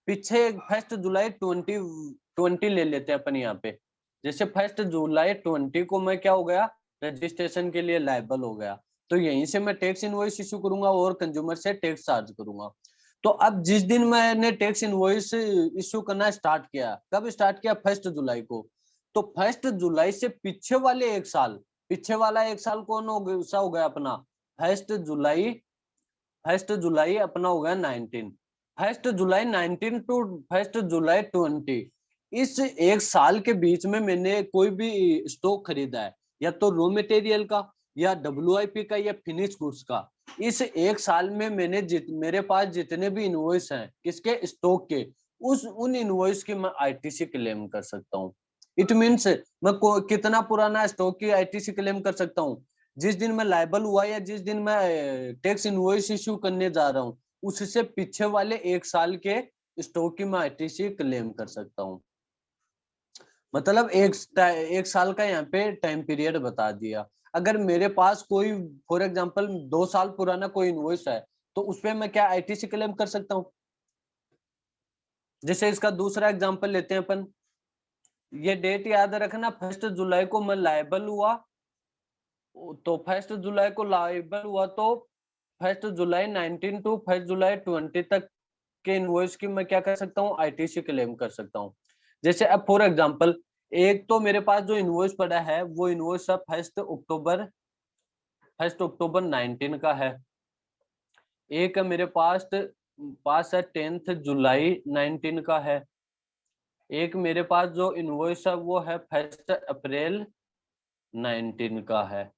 पीछे 1 जुलाई 2020 ले लेते हैं अपन यहाँ पे। जैसे 1 जुलाई 20 को मैं क्या हो गया, रजिस्ट्रेशन के लिए लायबल हो गया, तो यहीं से मैं टैक्स इनवॉइस इश्यू करूंगा और कंज्यूमर से टैक्स चार्ज करूंगा। तो अब जिस दिन मैंने टैक्स इनवॉइस इश्यू करना स्टार्ट किया, कब स्टार्ट किया, 1 जुलाई को। तो 1 जुलाई से पीछे वाले एक साल, पीछे वाला एक साल कौन हो गया अपना, 1 जुलाई 1 जुलाई अपना हो गया 19, 1 जुलाई 19 टू 1 जुलाई 20। इस एक साल के बीच में मैंने कोई भी स्टॉक खरीदा है, या तो रॉ मटेरियल का या WIP का या फिनिश गुड्स का, इस एक साल में मैंने मेरे पास जितने भी इनवॉइस हैं किसके, स्टॉक के, उन इनवॉइस की मैं आईटीसी क्लेम कर सकता हूँ। इट मीन्स मैं कितना पुराना स्टॉक की आईटीसी क्लेम कर सकता हूँ, जिस दिन मैं लायबल हुआ या जिस दिन मैं टैक्स इनवॉइस इश्यू करने जा रहा हूँ उससे पीछे वाले एक साल के स्टॉक की मैं आईटीसी क्लेम कर सकता हूँ। मतलब एक साल का यहाँ पे टाइम पीरियड बता दिया। अगर मेरे पास कोई फॉर एग्जांपल 2 साल पुराना कोई इनवॉइस है तो उसपे मैं क्या आईटीसी क्लेम कर सकता हूँ। जैसे इसका दूसरा एग्जांपल लेते हैं अपन, ये डेट याद रखना, 1 जुलाई को मैं लायबल हुआ, तो 1 जुलाई को लायबल हुआ तो 1 जुलाई 19 टू 1 जुलाई 20 तक के इनवॉइस की मैं क्या कर सकता हूँ, आईटीसी क्लेम कर सकता हूँ। जैसे अब फॉर एग्जांपल एक तो मेरे पास जो इनवॉइस पड़ा है वो इनवॉइस अब 1 अक्टूबर 19 का है। एक मेरे पास पास है 10 जुलाई 19 का है। एक मेरे पास जो इनवॉइस है वो है 1 अप्रैल 19 का है।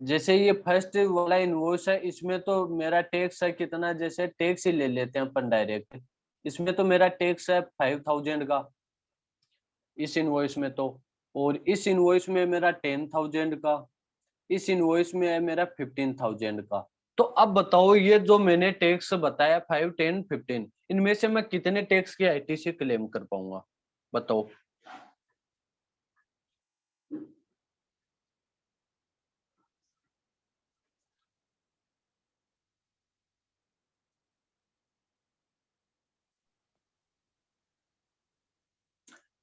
जैसे ये फर्स्ट वाला इनवॉइस है, इसमें तो मेरा टैक्स है कितना, जैसे टैक्स ही ले लेते हैं अपन डायरेक्ट, इसमें तो मेरा टैक्स है 5000 का इस इनवॉइस में तो, और इस इनवॉइस में मेरा 10,000 का, इस इनवॉइस में है मेरा 15,000 का। तो अब बताओ ये जो मैंने टैक्स बताया 5, 10, 15, इनमें से मैं कितने टैक्स की आईटीसी क्लेम कर पाऊंगा, बताओ।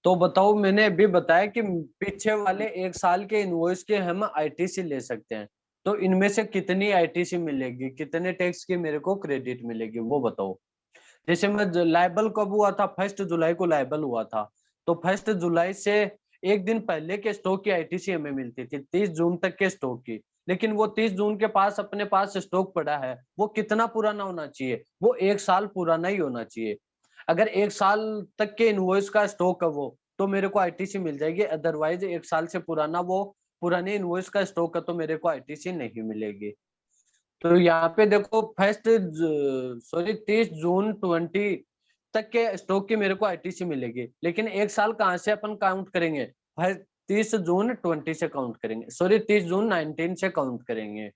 तो बताओ, मैंने अभी बताया कि पीछे वाले एक साल के इनवॉइस के हम आईटीसी ले सकते हैं, तो इनमें से कितनी आईटीसी मिलेगी, कितने टैक्स की मेरे को क्रेडिट मिलेगी वो बताओ। जैसे मैं लायबल कब हुआ था, 1 जुलाई को लायबल हुआ था, तो 1 जुलाई से एक दिन पहले के स्टॉक की आईटीसी हमें मिलती थी 30 जून तक के स्टॉक की। लेकिन वो 30 जून के पास अपने पास स्टॉक पड़ा है, वो कितना पुराना होना चाहिए, वो एक साल पुराना ही होना चाहिए। अगर एक साल तक के इनवॉइस का स्टॉक है वो, तो मेरे को आईटीसी मिल जाएगी, अदरवाइज एक साल से पुराना वो पुराने इनवॉइस का स्टॉक है तो मेरे को आईटीसी नहीं मिलेगी। तो यहाँ पे देखो 30 जून 20 तक के स्टॉक की मेरे को आईटीसी मिलेगी, लेकिन एक साल कहाँ से अपन काउंट करेंगे, 30 जून 20 से काउंट करेंगे, 30 जून 19 से काउंट करेंगे।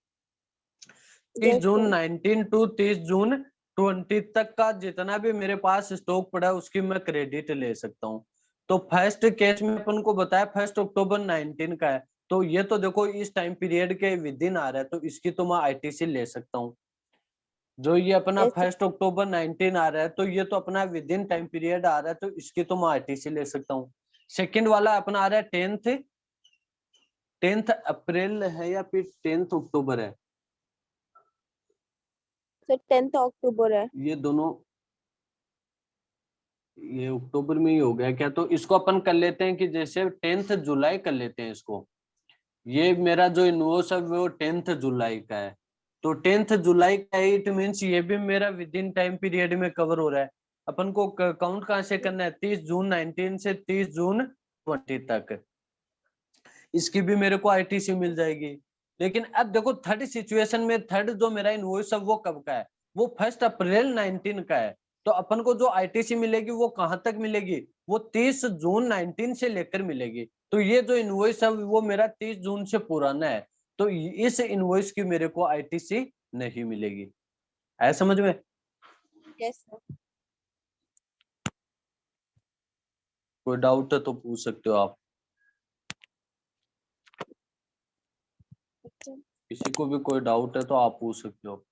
30 जून 19 टू 30 जून 20 तक का जितना भी मेरे पास स्टॉक पड़ा है उसकी मैं क्रेडिट ले सकता हूँ। तो फर्स्ट केस में अपन को बताया 1 अक्टूबर 19 का है, तो ये तो देखो इस टाइम पीरियड के विद इन आ रहा है, तो इसकी तो मैं आईटीसी ले सकता हूँ। जो ये अपना 1 अक्टूबर 19 आ रहा है तो ये तो अपना विद इन टाइम पीरियड आ रहा है, तो इसकी तो मैं आईटीसी ले सकता हूँ। सेकेंड वाला अपना आ रहा है 10th अप्रैल है या फिर 10th अक्टूबर है, सर 10th अक्टूबर है। ये दोनों, ये अक्टूबर में ही हो गया क्या, तो इसको अपन कर लेते हैं कि जैसे 10th जुलाई कर लेते हैं इसको। ये मेरा जो इनवॉइस है वो 10th जुलाई का है, तो 10th जुलाई का है, इट मीन्स ये भी मेरा विद इन टाइम पीरियड में कवर हो रहा है। अपन को काउंट कहाँ से करना है, 30 जून 19 से 30 जून 20 तक। इसकी भी मेरे को आईटीसी मिल जाएगी। लेकिन अब देखो थर्ड सिचुएशन में, थर्ड जो मेरा इनवॉइस है वो कब का है, वो 1 अप्रैल 19 का है। तो अपन को जो आईटीसी मिलेगी वो कहाँ तक मिलेगी, वो 30 जून 19 से लेकर मिलेगी। तो ये जो इनवॉइस है वो मेरा 30 जून से पुराना है, तो इस इनवॉइस की मेरे को आईटीसी नहीं मिलेगी। है समझ में? Yes sir. कोई डाउट है तो पूछ सकते हो आप, अच्छा किसी को भी कोई डाउट है तो आप पूछ सकते हो।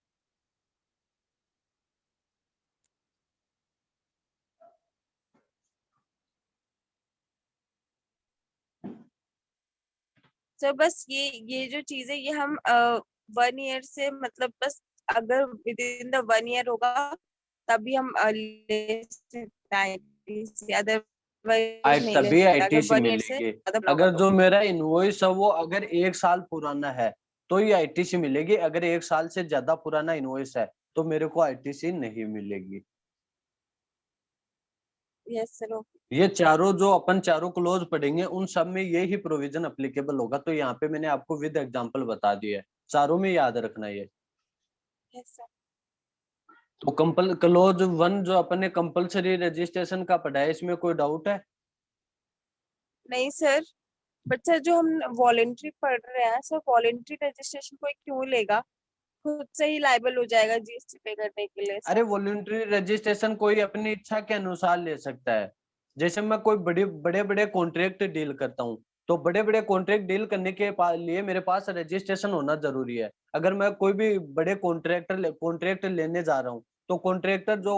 सर बस ये जो चीज है ये हम 1 ईयर से मतलब बस अगर विद इन द 1 ईयर होगा तभी हम ले सकते हैं, अदरवाइज नहीं ले तभी सकते अगर आईटीसी 1 ईयर से मिलेगी। ज्यादा पुराना होगा अगर तो। जो मेरा इनवॉइस है वो अगर 1 साल पुराना है तो ये आईटीसी मिलेगी, अगर 1 साल से ज्यादा पुराना इनवॉइस है तो मेरे को आईटीसी नहीं मिलेगी। Yes sir okay. ये चारों जो अपन चारों क्लोज पढ़ेंगे उन सब में ये ही प्रोविजन अप्लीकेबल होगा। तो यहाँ पे मैंने आपको विद एग्जांपल बता दिया है, चारों में याद रखना ये। Yes sir. तो कंपल क्लोज 1 जो अपन ने कंपलसरी रजिस्ट्रेशन का पढ़ा है, इसमें कोई डाउट है? नहीं सर, बट सर जो हम वॉलेंट्री पढ़ रहे हैं सर, वॉलेंट्री रजिस्ट्रेशन कोई क्यों लेगा, खुद से ही लायबल हो जाएगा जीएसटी पे करने के लिए सर। अरे वॉलंटरी रजिस्ट्रेशन कोई अपनी इच्छा के अनुसार ले सकता है। जैसे मैं कोई बड़े बड़े कॉन्ट्रैक्ट डील करता हूँ, तो बड़े बड़े कॉन्ट्रैक्ट डील करने के लिए मेरे पास रजिस्ट्रेशन होना जरूरी है। अगर मैं कोई भी बड़े कॉन्ट्रैक्ट लेने जा रहा हूँ, तो कॉन्ट्रैक्टर जो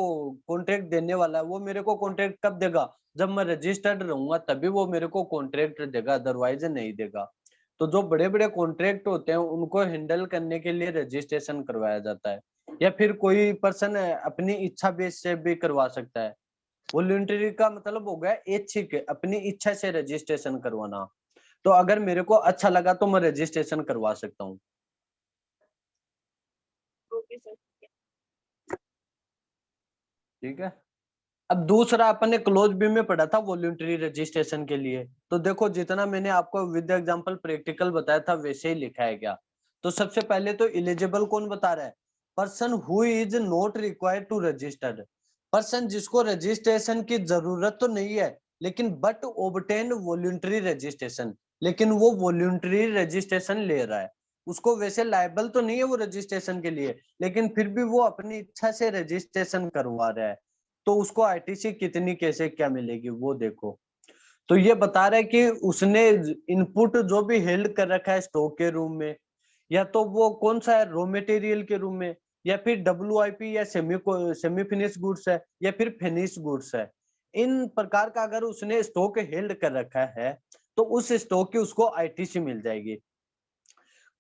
कॉन्ट्रैक्ट देने वाला है वो मेरे को कॉन्ट्रैक्ट कब देगा, जब मैं रजिस्टर्ड रहूंगा तभी वो मेरे को कॉन्ट्रैक्ट देगा, अदरवाइज नहीं देगा। तो जो बड़े बड़े कॉन्ट्रैक्ट होते हैं उनको हैंडल करने के लिए रजिस्ट्रेशन करवाया जाता है, या फिर कोई पर्सन अपनी इच्छा बेस से भी करवा सकता है। वॉलंटरी का मतलब हो गया ऐच्छिक, अपनी इच्छा से रजिस्ट्रेशन करवाना। तो अगर मेरे को अच्छा लगा तो मैं रजिस्ट्रेशन करवा सकता हूँ। Okay sir. ठीक है। अब दूसरा अपन ने क्लोज बी में पढ़ा था वॉलंटरी रजिस्ट्रेशन के लिए। तो देखो जितना मैंने आपको विद एग्जांपल प्रैक्टिकल बताया था वैसे ही लिखा है क्या। तो सबसे पहले तो एलिजिबल कौन बता रहा है, person who is not required to registered, person जिसको रजिस्ट्रेशन की जरूरत तो नहीं है लेकिन बट ओबटेन वॉलंटरी रजिस्ट्रेशन, लेकिन वो वॉलंटरी रजिस्ट्रेशन ले रहा है। उसको वैसे लायबल तो नहीं है वो रजिस्ट्रेशन के लिए, लेकिन फिर भी वो अपनी इच्छा से रजिस्ट्रेशन करवा रहा है। तो उसको आईटीसी कितनी कैसे क्या मिलेगी वो देखो। तो ये बता रहा है कि उसने इनपुट जो भी हेल्ड कर रखा है स्टॉक के रूम में, या तो वो कौन सा है रॉ मटेरियल के रूम में, या फिर डब्ल्यूआईपी या सेमी फिनिश गुड्स है, या फिर फिनिश गुड्स है। इन प्रकार का अगर उसने स्टॉक हेल्ड कर रखा है तो उस स्टॉक की उसको आईटीसी मिल जाएगी।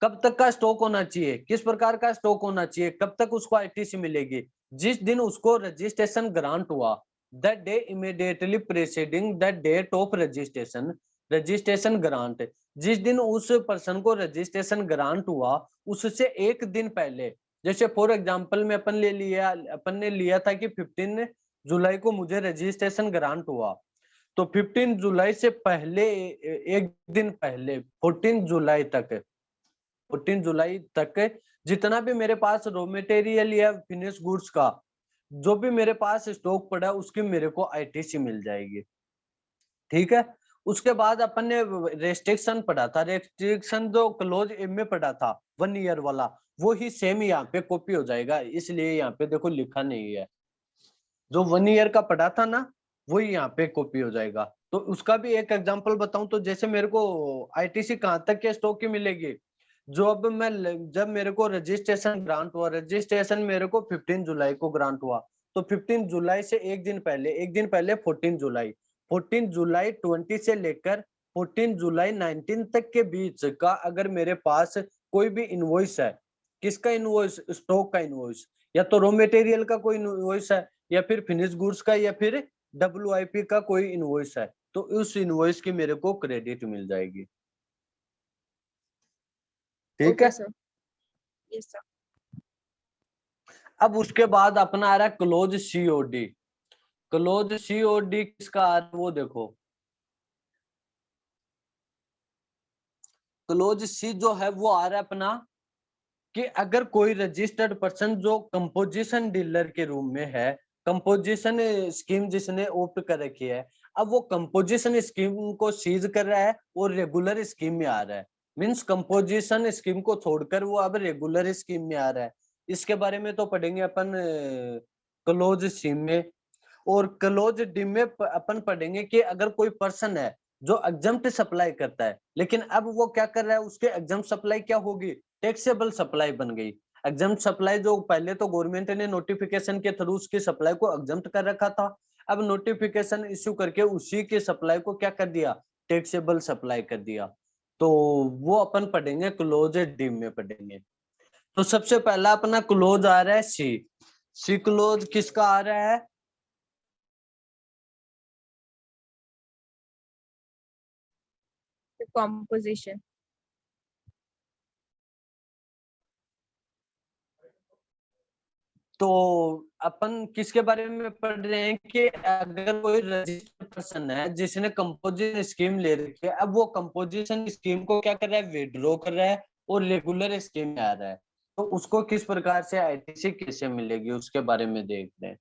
कब तक का स्टॉक होना चाहिए, किस प्रकार का स्टॉक होना चाहिए, कब तक उसको आईटीसी मिलेगी, जिस दिन उसको रजिस्ट्रेशन ग्रांट हुआ, that day immediately preceding the date of registration, registration grant, जिस दिन उस पर्सन को रजिस्ट्रेशन ग्रांट हुआ उससे एक दिन पहले। जैसे फॉर एग्जांपल में अपन ने लिया था कि 15 जुलाई को मुझे रजिस्ट्रेशन ग्रांट हुआ, तो 15 जुलाई से पहले एक दिन पहले 14 जुलाई तक, 14 जुलाई तक जितना भी मेरे पास रॉ मटेरियल या फिनिश गुड्स का जो भी मेरे पास स्टॉक पड़ा है उसकी मेरे को आईटीसी मिल जाएगी। ठीक है। उसके बाद अपन ने रेस्ट्रिक्शन पढ़ा था, रेस्ट्रिक्शन जो क्लोज एम में पढ़ा था 1 ईयर वाला, वो ही सेम यहाँ पे कॉपी हो जाएगा, इसलिए यहाँ पे देखो लिखा नहीं है। जो 1 ईयर का पढ़ा था ना वही यहाँ पे कॉपी हो जाएगा। तो उसका भी एक एग्जांपल बताऊं तो जैसे मेरे को आईटीसी कहाँ तक के स्टॉक की मिलेगी, जो अब मैं जब मेरे को रजिस्ट्रेशन ग्रांट हुआ, रजिस्ट्रेशन मेरे को 15 जुलाई को ग्रांट हुआ, तो 15 जुलाई से एक दिन पहले 14 जुलाई, 14 जुलाई 20 से लेकर 14 जुलाई 19 तक के बीच का अगर मेरे पास कोई भी इनवॉइस है, किसका इनवॉइस, स्टॉक का इनवॉइस, या तो रॉ मटेरियल का कोई इनवॉइस है, या फिर फिनिश गुड्स का, या फिर डब्ल्यूआईपी का कोई इनवॉइस है, तो उस इनवॉइस की मेरे को क्रेडिट मिल जाएगी। ठीक ओके है। सर। Yes sir. अब उसके बाद अपना आ रहा है क्लोज सीओडी। क्लोज COD किसका आ रहा है वो देखो। क्लोज सी जो है वो आ रहा है अपना कि अगर कोई रजिस्टर्ड पर्सन जो कंपोजिशन डीलर के रूम में है, कंपोजिशन स्कीम जिसने ओप्ट कर रखी है, अब वो कंपोजिशन स्कीम को सीज कर रहा है और रेगुलर स्कीम में आ रहा है, मींस कंपोजिशन स्कीम को छोड़कर वो अब रेगुलर स्कीम में आ रहा है। इसके बारे में तो पढ़ेंगे अपन क्लोज सी में। और क्लोज डी में अपन पढ़ेंगे कि अगर कोई पर्सन है जो एग्जम्प्ट सप्लाई करता है, लेकिन अब वो क्या कर रहा है, उसके एग्जम्प्ट सप्लाई क्या होगी, टैक्सेबल सप्लाई बन गई। एग्जम्प्ट सप्लाई जो पहले तो गवर्नमेंट ने नोटिफिकेशन के थ्रू उसकी सप्लाई को एग्जम्प्ट कर रखा था, अब नोटिफिकेशन इश्यू करके उसी की सप्लाई को क्या कर दिया, टैक्सेबल सप्लाई कर दिया। तो वो अपन पढ़ेंगे क्लोज डी में पढ़ेंगे। तो सबसे पहला अपना क्लोज आ रहा है सी क्लोज किसका आ रहा है, कॉम्पोजिशन। तो अपन किसके बारे में पढ़ रहे हैं कि अगर कोई रजिस्टर्ड पर्सन है जिसने कंपोजिशन स्कीम ले रखी है, अब वो कंपोजिशन स्कीम को क्या कर रहा है, विड्रॉ कर रहा है और रेगुलर स्कीम में आ रहा है, तो उसको किस प्रकार से ITC कैसे मिलेगी उसके बारे में देख रहे हैं।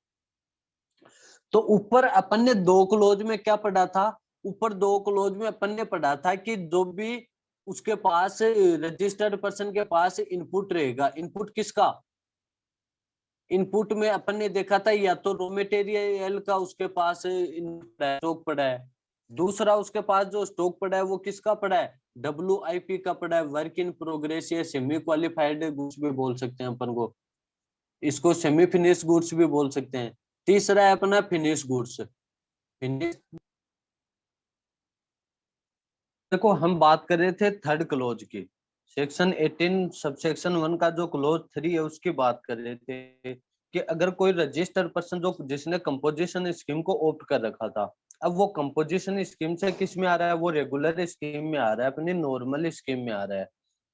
तो ऊपर अपन ने दो क्लोज में क्या पढ़ा था, ऊपर दो क्लोज में अपन ने पढ़ा था कि जो भी उसके पास रजिस्टर्ड पर्सन के पास इनपुट रहेगा, इनपुट किसका, इनपुट में अपन ने देखा था या तो रॉ मटेरियल का उसके पास स्टॉक पड़ा है, दूसरा उसके पास जो स्टॉक पड़ा है वो किसका पड़ा है, WIP का पड़ा है, वर्क इन प्रोग्रेस या सेमी क्वालिफाइड गुड्स भी बोल सकते हैं अपन को, इसको सेमी फिनिश गुड्स भी बोल सकते हैं। तीसरा है अपना फिनिश गुड्स। फिनिश, देखो हम बात कर रहे थे थर्ड क्लोज की, सेक्शन 18 सबसेक्शन 1 का जो क्लोज 3 है उसकी बात कर रहे थे कि अगर कोई रजिस्टर्ड पर्सन जो जिसने कंपोजिशन स्कीम को ओप्ट कर रखा था, अब वो कंपोजिशन स्कीम से किस में आ रहा है, वो रेगुलर स्कीम में आ रहा है, अपनी नॉर्मल स्कीम में आ रहा है।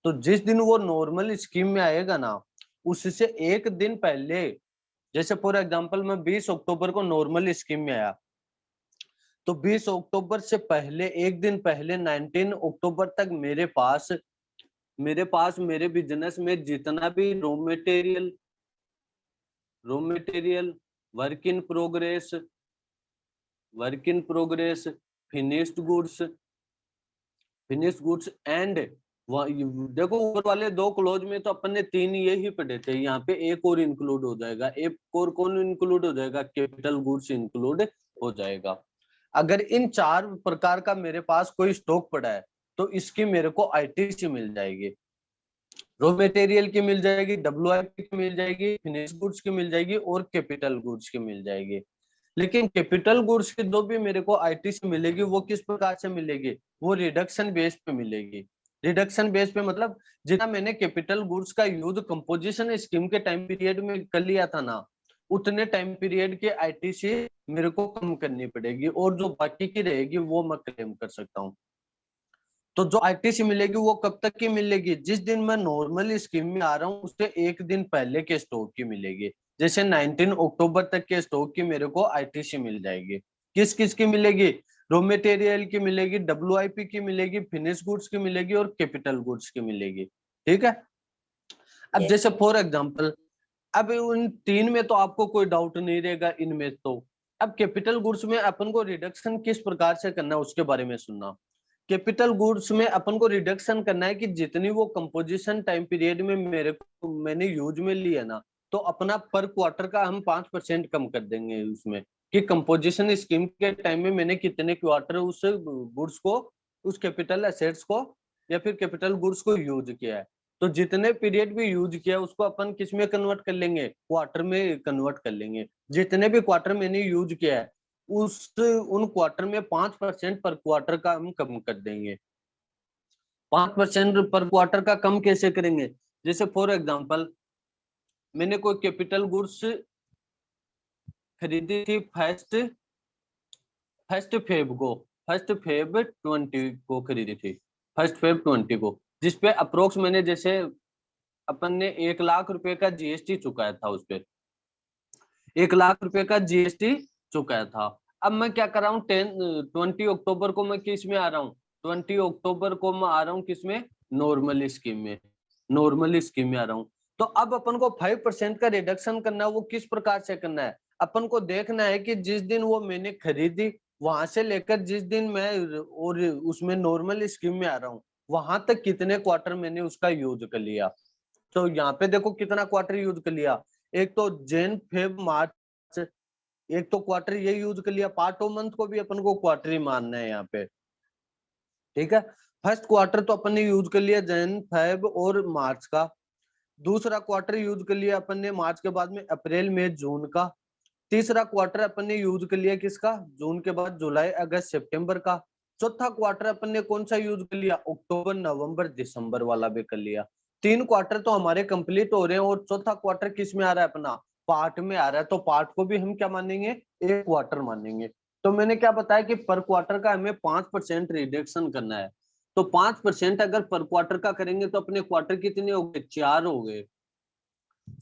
तो जिस दिन वो नॉर्मल स्कीम में आएगा ना, उससे एक दिन पहले, जैसे फॉर एग्जाम्पल मैं 20 अक्टूबर को नॉर्मल स्कीम में आया, तो 20 अक्टूबर से पहले एक दिन पहले 19 अक्टूबर तक मेरे बिजनेस में जितना भी raw material, work in progress, finished goods and, देखो ऊपर वाले दो क्लोज में तो अपन ने तीन ये ही पढ़े थे, यहाँ पे एक और इंक्लूड हो जाएगा, एक और कौन इंक्लूड हो जाएगा, कैपिटल गुड्स इंक्लूड हो जाएगा। अगर इन चार प्रकार का मेरे पास कोई स्टॉक पड़ा है तो इसकी मेरे को ITC मिल जाएगी, रॉ मटेरियल की मिल जाएगी, WIP की मिल जाएगी, फिनिश गुड्स की मिल जाएगी और कैपिटल गुड्स की मिल जाएगी। लेकिन कैपिटल गुड्स की जो भी मेरे को ITC मिलेगी वो किस प्रकार से मिलेगी, वो रिडक्शन बेस पे मिलेगी। रिडक्शन बेस पे मतलब जितना मैंने कैपिटल गुड्स का यूज कंपोजिशन स्कीम के टाइम पीरियड में कर लिया था ना, उतने टाइम पीरियड के ITC मेरे को कम करनी पड़ेगी और जो बाकी की रहेगी वो मैं क्लेम कर सकता हूँ। तो जो ITC मिलेगी वो कब तक की मिलेगी, जिस दिन मैं नॉर्मल स्कीम में आ रहा हूँ उससे एक दिन पहले के स्टॉक की मिलेगी। जैसे 19 अक्टूबर तक के स्टॉक की मेरे को ITC मिल जाएगी। किस किस की मिलेगी, रॉ मटेरियल की मिलेगी, WIP की मिलेगी, फिनिश गुड्स की मिलेगी और कैपिटल गुड्स की मिलेगी। ठीक है। अब जैसे फॉर एग्जांपल, अब उन तीन में तो आपको कोई डाउट नहीं रहेगा इनमें तो। अब कैपिटल गुड्स में अपन को रिडक्शन किस प्रकार से करना है उसके बारे में सुनना। कैपिटल गुड्स में अपन को रिडक्शन करना है कि जितनी वो कंपोजिशन टाइम पीरियड में मैंने यूज में लिया ना, तो अपना पर क्वार्टर का हम 5% कम कर देंगे उसमें, कि कंपोजिशन स्कीम के टाइम में मैंने कितने क्वार्टर उस गुड्स को, उस कैपिटल एसेट्स को या फिर कैपिटल गुड्स को यूज किया है। तो जितने पीरियड भी यूज किया उसको अपन किस में कन्वर्ट कर लेंगे, क्वार्टर में कन्वर्ट कर लेंगे। जितने भी क्वार्टर मैंने यूज किया है उन क्वार्टर में 5% पर क्वार्टर का हम कम कर देंगे। 5% पर क्वार्टर का कम कैसे करेंगे, जैसे फॉर एग्जांपल मैंने कोई कैपिटल गुड्स खरीदी थी फर्स्ट फेब 20 को खरीदी थी, फर्स्ट फेब 20 को, जिसपे अप्रोक्स मैंने जैसे अपन ने 1 लाख रुपए का GST चुकाया था, उस पे 1 लाख रुपए का GST चुका था। अब मैं क्या कर रहा हूँ, 20 अक्टूबर को मैं किस में आ रहा हूँ, 20 अक्टूबर को मैं आ रहा हूँ किसमें, नॉर्मल स्कीम में, नॉर्मल स्कीम में आ रहा हूँ। तो अब अपन को 5% का रिडक्शन करना है, वो किस प्रकार से करना है, अपन को देखना है कि जिस दिन वो मैंने खरीदी वहां से लेकर जिस दिन मैं और उसमें नॉर्मल स्कीम में आ रहा हूँ वहां तक कितने क्वार्टर मैंने उसका यूज कर लिया। तो यहाँ पे देखो कितना क्वार्टर यूज कर लिया, एक तो जैन फेब मार्च, एक तो क्वार्टर ये यूज कर लिया, पार्ट ऑफ मंथ को भी अपन को क्वार्टर ही मानना है यहाँ पे। ठीक है, फर्स्ट क्वार्टर तो अपन ने यूज कर लिया जैन फेब और मार्च का, दूसरा क्वार्टर यूज कर लिया अपन ने मार्च के बाद में अप्रैल मई जून का, तीसरा क्वार्टर अपन ने यूज कर लिया किसका, जून के बाद जुलाई अगस्त सितंबर का, चौथा क्वार्टर अपन ने कौन सा यूज कर लिया, अक्टूबर नवंबर दिसंबर वाला भी कर लिया। तीन क्वार्टर तो हमारे कंप्लीट हो रहे हैं और चौथा क्वार्टर किस में आ रहा है, अपना पार्ट में आ रहा है, तो पार्ट को भी हम क्या मानेंगे, एक क्वार्टर मानेंगे। तो मैंने क्या बताया कि पर क्वार्टर का हमें 5% रिडक्शन करना है। तो 5% अगर पर क्वार्टर का करेंगे तो अपने क्वार्टर कितने हो गए, 4 हो गए,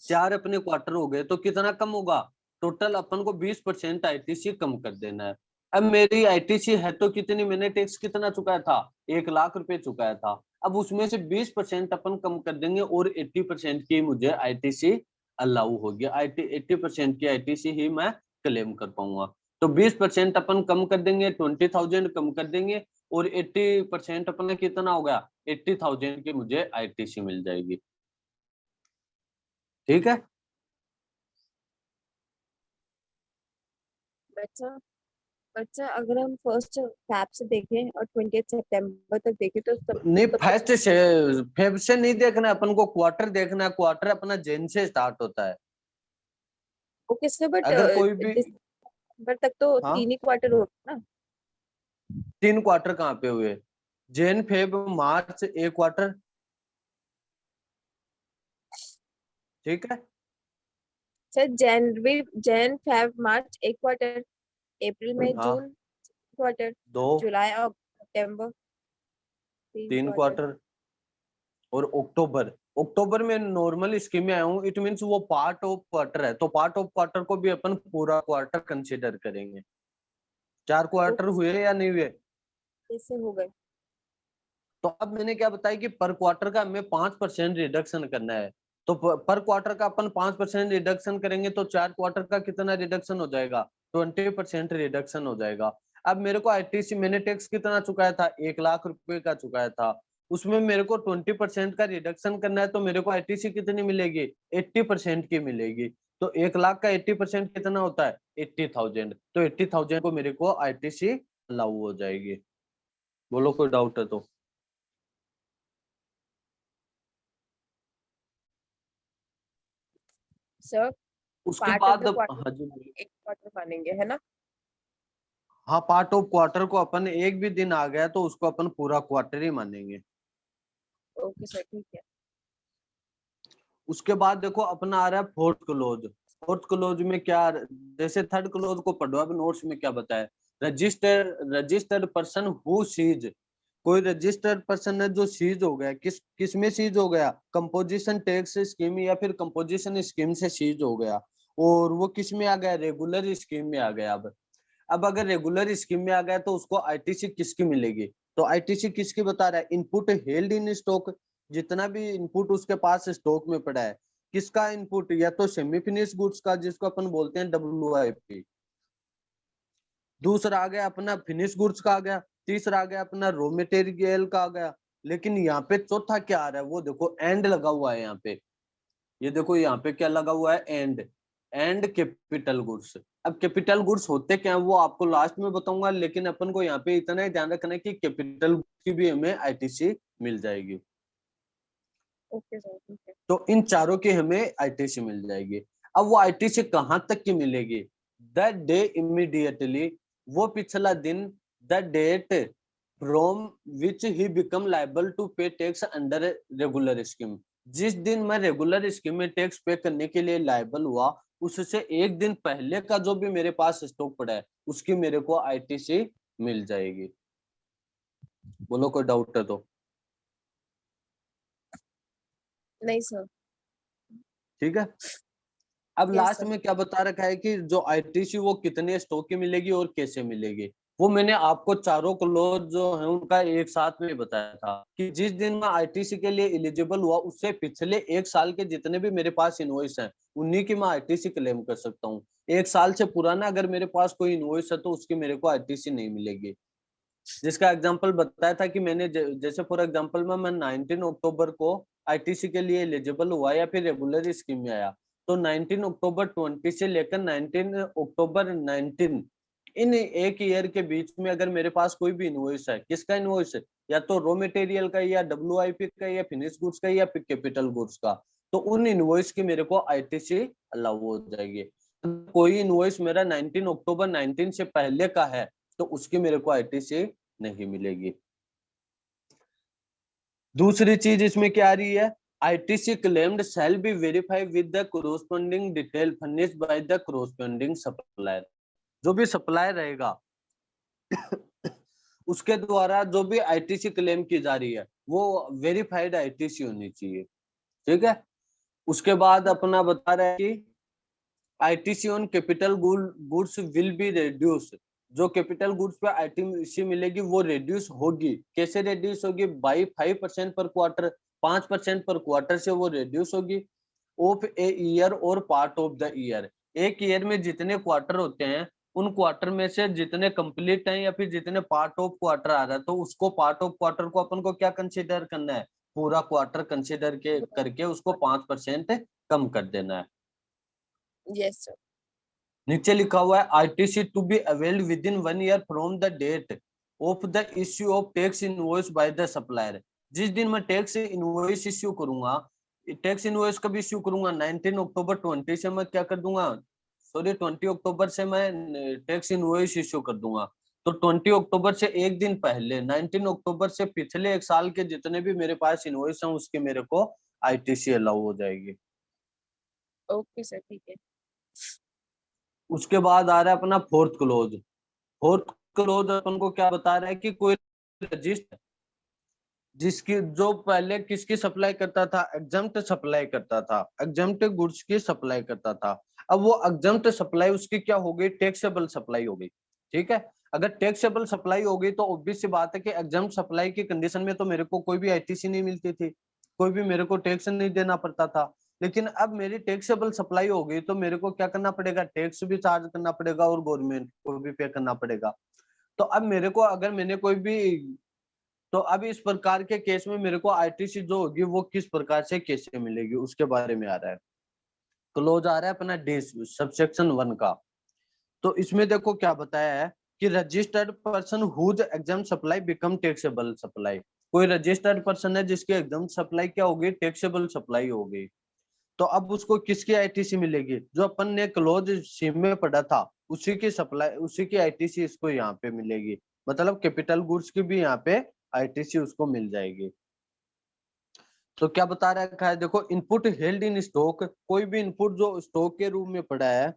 4 अपने क्वार्टर हो गए, तो कितना कम होगा, टोटल अपन को 20% आईटीसी कम कर देना है। अब मेरी आईटीसी है तो कितनी, मैंने टैक्स कितना चुकाया था, 1 लाख रुपए चुकाया था। अब उसमें से 20% अपन कम कर देंगे और 80% की मुझे आईटीसी अलाउ होगी, 80% की आईटीसी ही मैं क्लेम कर पाऊंगा। तो 20% अपन कम कर देंगे, 20,000 कम कर देंगे, और 80% अपना कितना हो गया, 80,000 की मुझे आईटीसी मिल जाएगी। ठीक है, अच्छा अच्छा, अगर हम फर्स्ट फैब से देखें और 20 सितंबर तक देखें तो नहीं तब तक फर्स्ट से फेब से नहीं देखना है, अपन को क्वार्टर देखना है, क्वार्टर अपना जैन से स्टार्ट होता है। ओके सर, बट अगर कोई भी, दिसंबर तक तो हाँ 3 ही क्वार्टर होगा ना। 3 क्वार्टर कहाँ पे हुए, जैन फेब मार्च एक क्वार्टर। ठीक है, सर जनवरी, जैन फेब मार्च 1 क्वार्टर, अप्रैल मई हाँ जून क्वार्टर, 2, जुलाई और सितंबर 3 3 क्वार्टर। क्वार्टर, और अक्टूबर, अक्टूबर में नॉर्मल स्कीम में आया हूँ, इट मीन्स वो पार्ट ऑफ क्वार्टर है, तो पार्ट ऑफ क्वार्टर को भी अपन पूरा क्वार्टर कंसिडर करेंगे। 4 क्वार्टर ओके सर, हुए या नहीं हुए। इससे हो गए। तो अब मैंने क्या बताया कि पर क्वार्टर का हमें 5% रिडक्शन करना है। तो पर क्वार्टर का अपन 5% रिडक्शन करेंगे तो 4 क्वार्टर का कितना रिडक्शन हो जाएगा, 20% रिडक्शन हो जाएगा। अब मेरे को आईटीसी मैंने टैक्स कितना चुकाया था, 1 लाख रुपए का चुकाया था, उसमें मेरे को 20% का रिडक्शन करना है, तो मेरे को आईटीसी कितनी मिलेगी, 80% की मिलेगी। तो 1 लाख का 80% कितना होता है, 80,000, तो 80,000 को मेरे को आईटीसी अलाउ हो जाएगी। बोलो कोई डाउट है तो। सर उसके पार्ट ऑफ बाद द क्वार्टर हाँ जी बोलिए। 1 क्वार्टर मानेंगे, है ना। हाँ पार्ट ऑफ क्वार्टर को अपन एक भी दिन आ गया तो उसको अपन पूरा क्वार्टर ही मानेंगे। ओके सर, ठीक है। उसके बाद देखो अपना आ रहा है फोर्थ क्लोज। फोर्थ क्लोज में क्या, जैसे थर्ड क्लोज को पढ़ो, अब नोट्स में क्या बताया, रजिस्टर्ड पर्सन हु सीज, कोई रजिस्टर्ड पर्सन है जो सीज हो गया, किस में सीज हो गया, कंपोजिशन टैक्स स्कीम या फिर कंपोजिशन स्कीम से सीज हो गया, और वो किस में आ गया, रेगुलर स्कीम में आ गया। अब अगर रेगुलर स्कीम में आ गया तो उसको आईटीसी किसकी मिलेगी, तो आईटीसी किसकी बता रहा है, इनपुट हेल्ड इन स्टॉक, जितना भी इनपुट उसके पास स्टॉक में पड़ा है, किसका इनपुट, या तो सेमी फिनिश गुड्स का जिसको अपन बोलते हैं WIP, दूसरा आ गया अपना फिनिश गुड्स का आ गया, तीसरा आ गया अपना रॉ मटेरियल का आ गया। लेकिन यहाँ पे चौथा क्या आ रहा है, वो देखो एंड लगा हुआ है यहाँ पे, ये देखो यहाँ पे क्या लगा हुआ है, एंड कैपिटल गुड्स। अब कैपिटल गुड्स होते क्या है वो आपको लास्ट में बताऊंगा, लेकिन अपन को यहाँ पे इतना ही ध्यान रखना है कि कैपिटल की भी हमें आईटीसी मिल जाएगी। ओके सर, ठीक है। तो इन चारों की हमें आईटीसी मिल जाएगी। अब वो आईटीसी कहां तक की मिलेगी, द डे इमीडिएटली, वो पिछला दिन, the date from which he become liable to pay tax under regular scheme, जिस दिन मैं रेगुलर स्कीम में टैक्स पे करने के लिए लायबल हुआ उससे एक दिन पहले का जो भी मेरे पास स्टॉक पड़ा है उसकी मेरे को आईटीसी मिल जाएगी। बोलो कोई डाउट है तो। नहीं सर। ठीक है, अब यस लास्ट सर। में क्या बता रखा है कि जो आईटीसी वो कितने स्टॉक की मिलेगी और कैसे मिलेगी, वो मैंने आपको चारों क्लोज जो है उनका एक साथ में बताया था कि जिस दिन मैं आईटीसी के लिए एलिजिबल हुआ उससे पिछले एक साल के जितने भी मेरे पास इनवॉइस हैं उन्हीं की मैं आईटीसी क्लेम कर सकता हूँ। एक साल से पुराना अगर मेरे पास कोई इनवॉइस है तो उसकी मेरे को आईटीसी नहीं मिलेगी। जिसका एग्जांपल बताया था कि मैंने जैसे फॉर एग्जांपल मैं 19 अक्टूबर को आईटीसी के लिए एलिजिबल हुआ या फिर रेगुलर स्कीम में आया, तो 19 अक्टूबर 20 से लेकर 19 अक्टूबर 19 इन एक ईयर के बीच में अगर मेरे पास कोई भी इनवॉइस है, किसका इनवॉइस है, या तो रॉ मटेरियल का या डब्ल्यूआईपी का या फिनिश गुड्स का या फिर कैपिटल गुड्स का, तो उन इनवॉइस की मेरे को आईटीसी अलाउ हो जाएगी। कोई इनवॉइस मेरा 19 अक्टूबर 19 से पहले का है तो उसकी मेरे को आईटीसी नहीं मिलेगी। दूसरी चीज इसमें क्या आ रही है, ITC claimed shall be verify with the corresponding detail furnished by the corresponding supplier. जो भी सप्लायर रहेगा उसके द्वारा जो भी आईटीसी क्लेम की जा रही है वो वेरीफाइड आईटीसी होनी चाहिए। ठीक है। उसके बाद अपना बता रहा है कि ITC on capital goods will be reduce. जो कैपिटल गुड्स पे आईटीसी मिलेगी वो रिड्यूस होगी। कैसे रिड्यूस होगी, बाई 5% पर क्वार्टर, 5% पर क्वार्टर से वो रिड्यूस होगी। ऑफ ए ईयर और पार्ट ऑफ द ईयर, एक ईयर में जितने क्वार्टर होते हैं उन क्वार्टर में से जितने कंप्लीट हैं या फिर जितने पार्ट ऑफ क्वार्टर आ रहा है तो उसको पार्ट ऑफ क्वार्टर को अपन को क्या कंसीडर करना है, पूरा क्वार्टर कंसीडर के करके उसको 5% कम कर देना है। Yes sir. नीचे लिखा हुआ है ITC to be availed within 1 year from the date of the issue of tax invoice by the supplier. जिस दिन मैं टैक्स इनवॉइस इश्यू करूंगा, टैक्स इनवॉइस कब इश्यू करूंगा, 19 अक्टूबर 20 से मैं क्या कर दूंगा, सॉरी 20 अक्टूबर से मैं टैक्स इनवॉइस इश्यू कर दूंगा। तो 20 अक्टूबर से एक दिन पहले 19 अक्टूबर से पिछले एक साल के जितने भी मेरे पास इनवॉइस हैं उसकी मेरे को आईटीसी अलाउ हो जाएगी। ओके सर, ठीक है। उसके बाद आ रहा है अपना फोर्थ क्लोज। फोर्थ क्लोज अपन को क्या बता रहा है कि कोई रजिस्टर जिसकी जो पहले किसकी सप्लाई करता था, एग्जम्प्ट सप्लाई करता था, एग्जम्प्ट गुड्स की सप्लाई करता था। अब वो एग्जम्प्ट सप्लाई उसकी क्या हो गई, टैक्सेबल सप्लाई हो गई। ठीक है। अगर टैक्सेबल सप्लाई हो गई तो ऑब्वियस सी बात है कि एग्जम्प्ट सप्लाई की कंडीशन में तो मेरे को कोई भी आईटीसी नहीं मिलती थी, कोई भी मेरे को टैक्स नहीं देना पड़ता था। लेकिन अब मेरी टैक्सेबल सप्लाई हो गई तो मेरे को क्या करना पड़ेगा, टैक्स भी चार्ज करना पड़ेगा और गवर्नमेंट को भी पे करना पड़ेगा। तो अब मेरे को अगर मैंने कोई भी, तो अब इस प्रकार के केस में मेरे को आईटीसी जो होगी वो किस प्रकार से कैसे मिलेगी उसके बारे में आ रहा है। क्लोज आ रहा है अपना डी सबसेक्शन 1 का। तो इसमें देखो क्या बताया है कि registered person whose exempt supply become taxable supply. कोई रजिस्टर्ड पर्सन है जिसकी एग्जाम सप्लाई क्या होगी, टैक्सेबल सप्लाई होगी। तो अब उसको किसकी आईटीसी मिलेगी, जो अपन ने क्लोज सी में पढ़ा था उसी की सप्लाई, उसी की आईटीसी इसको यहाँ पे मिलेगी। मतलब कैपिटल गुड्स की भी यहाँ पे आईटीसी उसको मिल जाएगी। तो क्या बता रखा है देखो, इनपुट हेल्ड इन स्टॉक, कोई भी इनपुट जो स्टॉक के रूप में पड़ा है,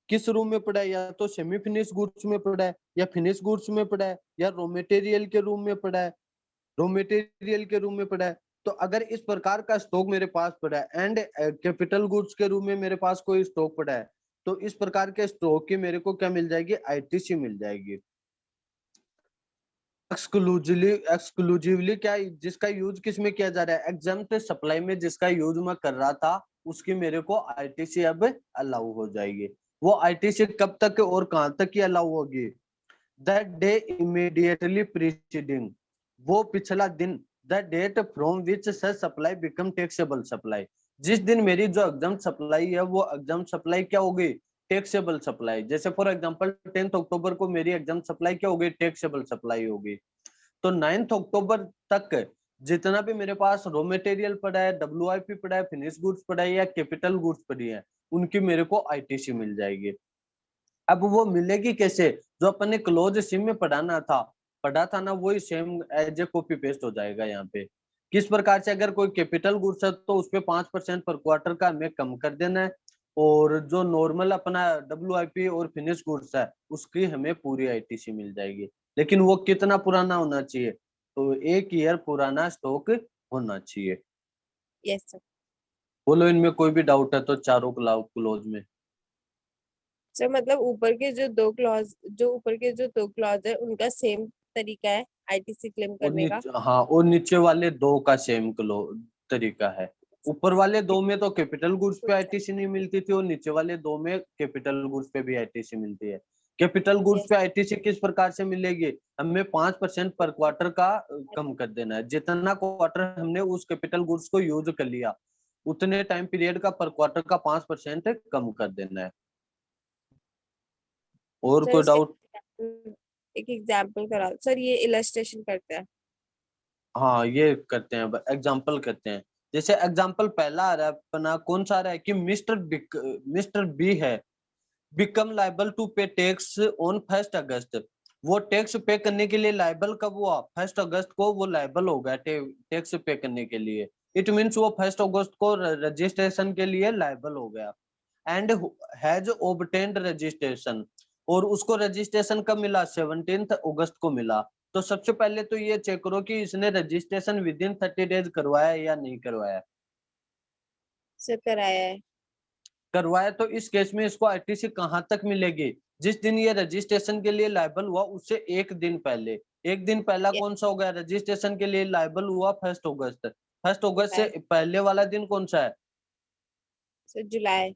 किस रूम में पड़ा है, या तो सेमी फिनिश गुड्स में पड़ा है या फिनिश गुड्स में पड़ा है या रॉ मटेरियल के रूम में पड़ा है, रॉ मटेरियल के रूम में पड़ा है। तो अगर इस प्रकार का स्टॉक मेरे पास पड़ा है एंड कैपिटल गुड्स के रूम में मेरे पास कोई स्टॉक पड़ा है, तो इस प्रकार के स्टॉक की मेरे को क्या मिल जाएगी, आईटीसी मिल जाएगी। एक्सक्लूसिवली क्या, जिसका यूज किस में किया जा रहा है, एग्जाम्प्ट सप्लाई में जिसका यूज मैं कर रहा था उसकी मेरे को आईटीसी अब अलाउ हो जाएगी। वो आईटीसी कब तक और कहां तक की अलाउ होगी, द डे इमीडिएटली प्रीसीडिंग, वो पिछला दिन, the date from which such supply become taxable supply. जिस दिन मेरी जो एग्जाम सप्लाई है वो एग्जाम सप्लाई क्या हो गई, टैक्सेबल सप्लाई। जैसे फॉर एग्जांपल 10 अक्टूबर को मेरी एग्जाम सप्लाई क्या हो गई, टैक्सेबल सप्लाई होगी। तो 9 अक्टूबर तक जितना भी मेरे पास रॉ मटेरियल पड़ा है, डब्ल्यूआईपी पड़ा है, फिनिश गुड्स पड़ा है या कैपिटल गुड्स पड़ी है, उनकी मेरे को आईटीसी मिल जाएगी। अब वो मिलेगी कैसे, जो अपन ने क्लोज सिम में पढ़ा था ना वही same as a copy paste हो जाएगा यहाँ पे। किस प्रकार से, अगर कोई कैपिटल गुड्स है तो उस पे 5% पर क्वार्टर का हमें कम कर देना है, और जो नॉर्मल अपना डब्ल्यूआईपी और फिनिश गुड्स है उसकी हमें पूरी आईटीसी मिल जाएगी। लेकिन वो कितना पुराना होना चाहिए, तो 1 ईयर पुराना स्टॉक होना चाहिए। Yes sir. बोलो इनमें कोई भी डाउट है तो चारों क्लोज में। सर मतलब ऊपर के जो दो क्लॉज है उनका सेम तरीका है आईटीसी क्लेम और करने का। हाँ, और नीचे वाले दो का सेम तरीका है। ऊपर वाले दो में तो कैपिटल गुड्स पे आईटीसी नहीं मिलती थी, और नीचे वाले दो में कैपिटल गुड्स पे भी आईटीसी मिलती है। कैपिटल गुड्स यस पे आईटीसी किस प्रकार से मिलेगी? हमें 5% पर क्वार्टर का कम कर देना है। जितना क्वार्टर हमने उस कैपिटल गुड्स को यूज कर लिया, उतने टाइम पीरियड का पर क्वार्टर का 5% कम कर देना है। और सर, कोई इसके डाउट? एक एग्जांपल कराओ सर, ये इलस्ट्रेशन करते हैं। हाँ, ये करते हैं, एग्जाम्पल करते हैं। जैसे एग्जाम्पल पहला आ रहा है अपना, कौन सा आ रहा है कि मिस्टर बी है become liable to pay tax on 1 अगस्त। वो टैक्स पे करने के लिए लाइबल कब हुआ? 1 अगस्त को वो लाइबल हो गया टैक्स पे करने के लिए। इट मीन्स वो 1 अगस्त को रजिस्ट्रेशन के लिए लाइबल हो गया। एंड हैज ओब्टेन्ड रजिस्ट्रेशन, और उसको रजिस्ट्रेशन कब मिला? 17 अगस्त को मिला। तो सबसे पहले तो ये चेक करो कि इसने रजिस्ट्रेशन विद इन 30 डेज करवाया या नहीं करवाया। सर कराया है। करवाया, तो इस केस में इसको आईटीसी कहाँ तक मिलेगी? जिस दिन ये रजिस्ट्रेशन के लिए लायबल हुआ उससे एक दिन पहले। एक दिन पहला यस कौन सा हो गया? रजिस्ट्रेशन के लिए लायबल हुआ 1 अगस्त। 1 अगस्त से जुलाई। पहले वाला दिन कौन सा है? सर जुलाई।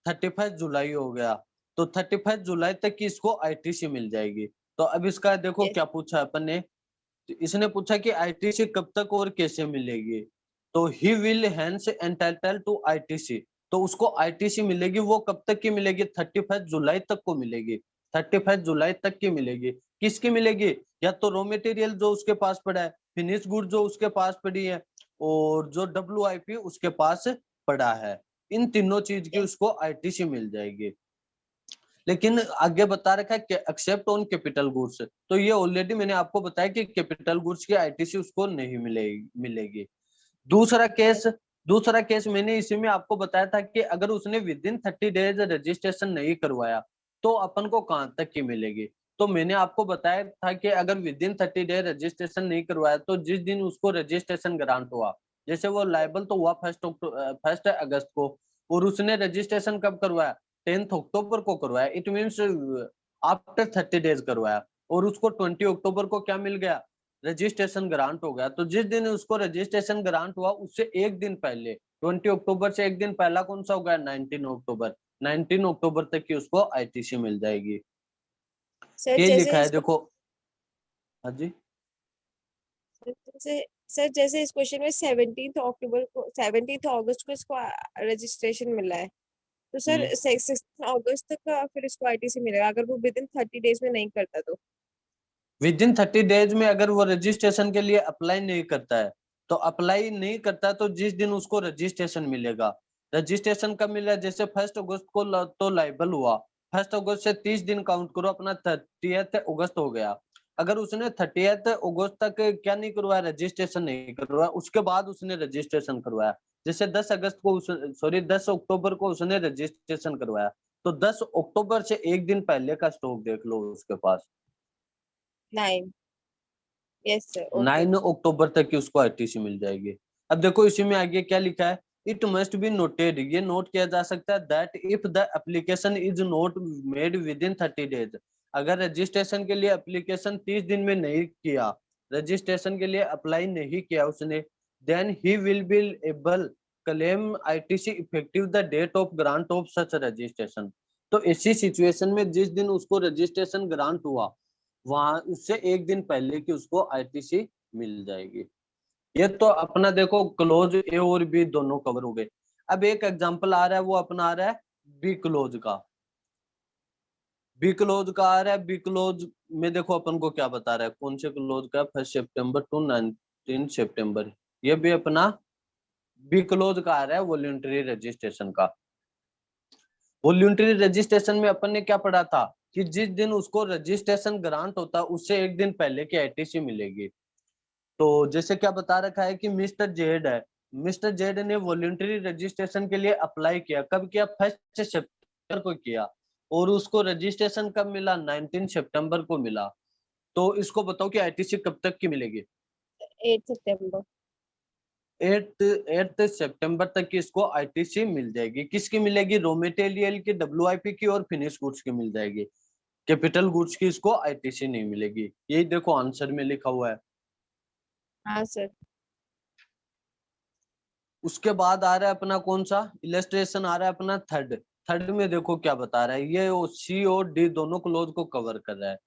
31 जुलाई हो गया। तो 31 जुलाई तक की इसको आईटीसी मिल जाएगी। तो अब इसका देखो यस क्या पूछा अपन ने। तो इसने पूछा कि आईटीसी कब तक और कैसे मिलेगी। तो he will hence entitle to ITC. तो उसको आईटीसी मिलेगी, वो कब तक की मिलेगी? 31 जुलाई तक को मिलेगी। 31 जुलाई तक की मिलेगी। किसकी मिलेगी? या तो रॉ मटेरियल जो उसके पास पड़ा है, फिनिश गुड जो उसके पास पड़ी है, और जो डब्ल्यूआईपी उसके पास पड़ा है। इन तीनों चीज की यस। उसको आईटीसी मिल जाएगी। लेकिन आगे बता रखा है एक्सेप्ट ऑन कैपिटल गुड्स। तो ये ऑलरेडी मैंने आपको बताया कि कैपिटल गुड्स की आईटीसी उसको नहीं मिलेगी। दूसरा केस, दूसरा केस मैंने इसी में आपको बताया था कि अगर उसने विद इन 30 डेज रजिस्ट्रेशन नहीं करवाया तो अपन को कहाँ तक की मिलेगी। तो मैंने आपको बताया था कि अगर विद इन 30 डेज रजिस्ट्रेशन नहीं करवाया तो जिस दिन उसको रजिस्ट्रेशन ग्रांट हुआ, जैसे वो लाइबल तो हुआ 1 अगस्त को, और उसने रजिस्ट्रेशन कब करवाया? 10 अक्टूबर को करवाया। इट मीन्स आफ्टर 30 डेज करवाया, और उसको 20 अक्टूबर को क्या मिल गया? रजिस्ट्रेशन ग्रांट हो गया। तो जिस दिन उसको रजिस्ट्रेशन ग्रांट हुआ उससे एक दिन पहले, 20 अक्टूबर से एक दिन पहला कौन सा होगा? 19 अक्टूबर। 19 अक्टूबर तक की उसको आईटीसी मिल जाएगी। सर ये जैसे लिखा है इसको देखो। हाँ जी। जैसे सर जैसे इस क्वेश्चन में 17 अगस्त को इसको रजिस्ट्रेशन मिला है, तो सर हम्म 16 अगस्त तक का फिर इसको आईटीसी मिलेगा अगर वो विद इन 30 डेज में नहीं करता तो। विद इन 30 डेज में अगर वो रजिस्ट्रेशन के लिए अप्लाई नहीं करता है, तो अप्लाई नहीं करता तो जिस दिन उसको रजिस्ट्रेशन मिलेगा, रजिस्ट्रेशन कब मिला? जैसे 1 अगस्त को तो लाइबल हुआ, 1 अगस्त से 30 दिन काउंट करो, अपना 30 अगस्त हो गया। अगर उसने 30 अगस्त तक क्या नहीं करवाया? रजिस्ट्रेशन नहीं करवाया, उसके बाद उसने रजिस्ट्रेशन करवाया, जैसे 10 अगस्त को सॉरी 10 अक्टूबर को उसने रजिस्ट्रेशन करवाया, तो 10 अक्टूबर से एक दिन पहले का स्टॉक देख लो उसके पास। 9। Yes sir okay. 9 अक्टूबर तक की उसको आईटीसी मिल जाएगी। अब देखो इसी में आगे क्या लिखा है। इट मस्ट बी नोटेड, ये नोट किया जा सकता है that if the application is not made with in 30 days. अगर रजिस्ट्रेशन के लिए एप्लीकेशन 30 दिन में नहीं किया, रजिस्ट्रेशन के लिए अप्लाई नहीं किया उसने, then he will be able claim ITC effective the date of grant of such registration. तो ऐसी सिचुएशन में जिस दिन उसको रजिस्ट्रेशन ग्रांट हुआ, वहां उससे एक दिन पहले की उसको आईटीसी मिल जाएगी। ये तो अपना देखो क्लोज ए और बी दोनों कवर हो गए। अब एक एग्जांपल आ रहा है, वो अपना आ रहा है बी क्लोज का। बी क्लोज का आ रहा है। बी क्लोज में देखो अपन को क्या बता रहा है, कौन से क्लोज का? 1 सितंबर टू 19 सितंबर। ये भी अपना बी क्लोज का आ रहा है, वॉल्यूंटरी रजिस्ट्रेशन का। वॉल्यूंटरी रजिस्ट्रेशन में अपन ने क्या पढ़ा था कि जिस दिन उसको रजिस्ट्रेशन ग्रांट होता है उससे एक दिन पहले की आईटीसी मिलेगी। तो जैसे क्या बता रखा है कि मिस्टर जेड है, मिस्टर जेड ने वॉलंटरी रजिस्ट्रेशन के लिए अप्लाई किया, कब किया? 1 सितंबर को किया, और उसको रजिस्ट्रेशन कब मिला? 19 सितंबर को मिला। तो इसको बताओ कि आईटीसी कब तक की मिलेगी? 8 सितंबर। 8 सितंबर तक की इसको आईटीसी मिल जाएगी। किसकी मिलेगी? रॉ मटेरियल की, डब्ल्यूआईपी की और फिनिश गुड्स की मिल जाएगी। कैपिटल गुड्स की इसको आईटीसी नहीं मिलेगी। यही देखो आंसर में लिखा हुआ है। हाँ सर। उसके बाद आ रहा है अपना कौन सा इलस्ट्रेशन आ रहा है अपना थर्ड। थर्ड में देखो क्या बता रहा है, ये सी और डी दोनों क्लोज को कवर कर रहा है।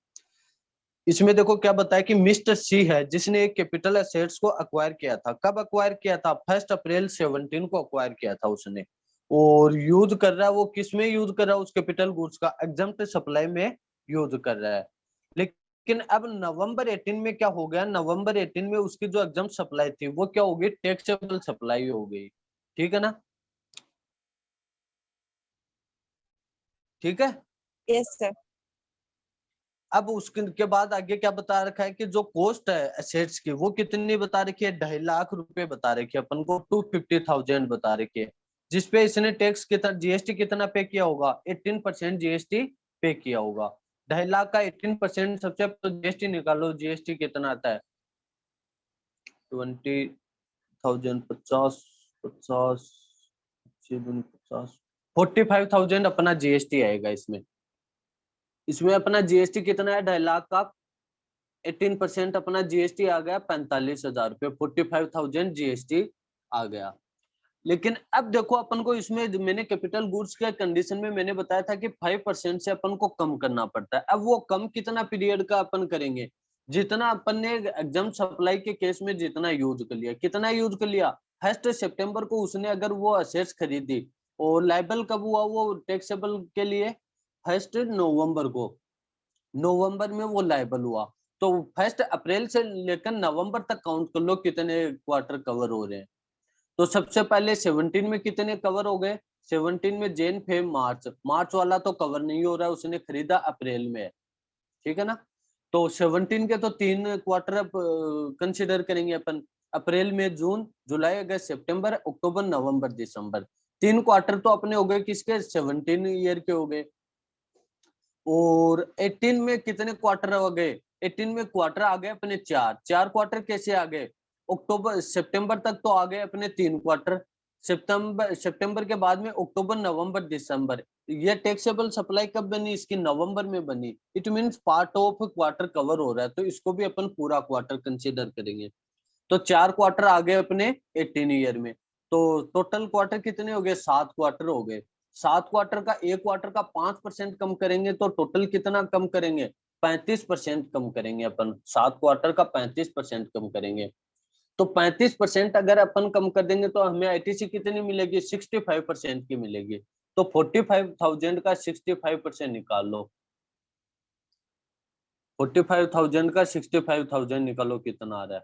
इसमें देखो क्या बताया कि मिस्टर सी है जिसने एक कैपिटल एसेट्स को अक्वायर किया था। कब अक्वायर किया था? 1 अप्रैल 17 को अक्वायर किया था उसने। और यूज कर रहा है वो किस में यूज कर रहा है? उस कैपिटल गुड्स का एग्जम्प्ट सप्लाई में यूज कर रहा है। लेकिन अब नवंबर 18 में क्या हो गया? नवंबर 18 में उसकी जो एग्जम्प्ट सप्लाई थी वो क्या हो गई? टैक्सेबल सप्लाई हो गई। ठीक है ना? ठीक है। Yes sir. अब उसके के बाद आगे क्या बता रखा है कि जो कॉस्ट है एसेट्स की वो कितनी बता रखी है? 2.5 लाख रुपए बता रखी है अपन को, 250,000 बता रखी है। जिसपे इसने टैक्स कितना, जीएसटी कितना पे किया होगा? 18% जीएसटी पे किया होगा। 2.5 लाख का 18% सबसे तो जीएसटी निकालो, जीएसटी कितना आता है? 20,000, 50, 50, 50, 45,000 अपना जीएसटी आएगा इसमें। इसमें अपना जीएसटी कितना है? 2.5 लाख का 18% अपना जीएसटी आ गया 45,000 रुपये, 45,000 जीएसटी आ गया। लेकिन अब देखो अपन को इसमें मैंने कैपिटल गुड्स के कंडीशन में मैंने बताया था कि 5% से अपन को कम करना पड़ता है। अब वो कम कितना पीरियड का अपन करेंगे? जितना अपन ने एग्जाम सप्लाई के केस में जितना यूज कर लिया, कितना यूज कर लिया? 1 सितंबर को उसने अगर वो असेट्स खरीदी और लाइबल कब हुआ वो टैक्सेबल के लिए? 1 नवंबर को। नवंबर में वो लाइबल हुआ। तो 1 अप्रैल से लेकर नवंबर तक काउंट कर लो कितने क्वार्टर कवर हो रहे हैं। तो सबसे पहले 17 में कितने कवर हो गए? 17 में जैन, फेब, मार्च। मार्च वाला तो कवर नहीं हो रहा है, उसने खरीदा अप्रैल में। ठीक है ना? तो 17 के तो 3 क्वार्टर अब कंसिडर करेंगे अपन। अप्रैल, मई, जून, जुलाई, अगस्त, सितंबर, अक्टूबर, नवंबर, दिसंबर। 3 क्वार्टर तो अपने हो गए किसके? 17 ईयर के हो गए। और 18 में कितने क्वार्टर हो गए? 18 में क्वार्टर आ गए अपने 4 क्वार्टर कैसे आ गए? अक्टूबर सितंबर तक तो आ गए अपने 3 क्वार्टर। सितंबर के बाद में अक्टूबर, नवंबर, दिसंबर। ये टैक्सेबल सप्लाई कब बनी? इसकी नवंबर में बनी। It means part of quarter cover हो रहा है, तो इसको भी अपन पूरा क्वार्टर कंसीडर करेंगे। तो 4 क्वार्टर आ गए अपने 18 ईयर में। तो टोटल क्वार्टर कितने हो गए? 7 क्वार्टर हो गए। 7 क्वार्टर का एक क्वार्टर का 5% कम करेंगे तो टोटल कितना कम करेंगे? 35% कम करेंगे अपन। 7 क्वार्टर का 35% कम करेंगे। तो 35% अगर अपन कम कर देंगे तो हमें आईटीसी कितनी मिलेगी? 65% की मिलेगी। तो 45,000 का 65% निकाल लो। 45,000 का 65,000 निकालो कितना आ रहा है?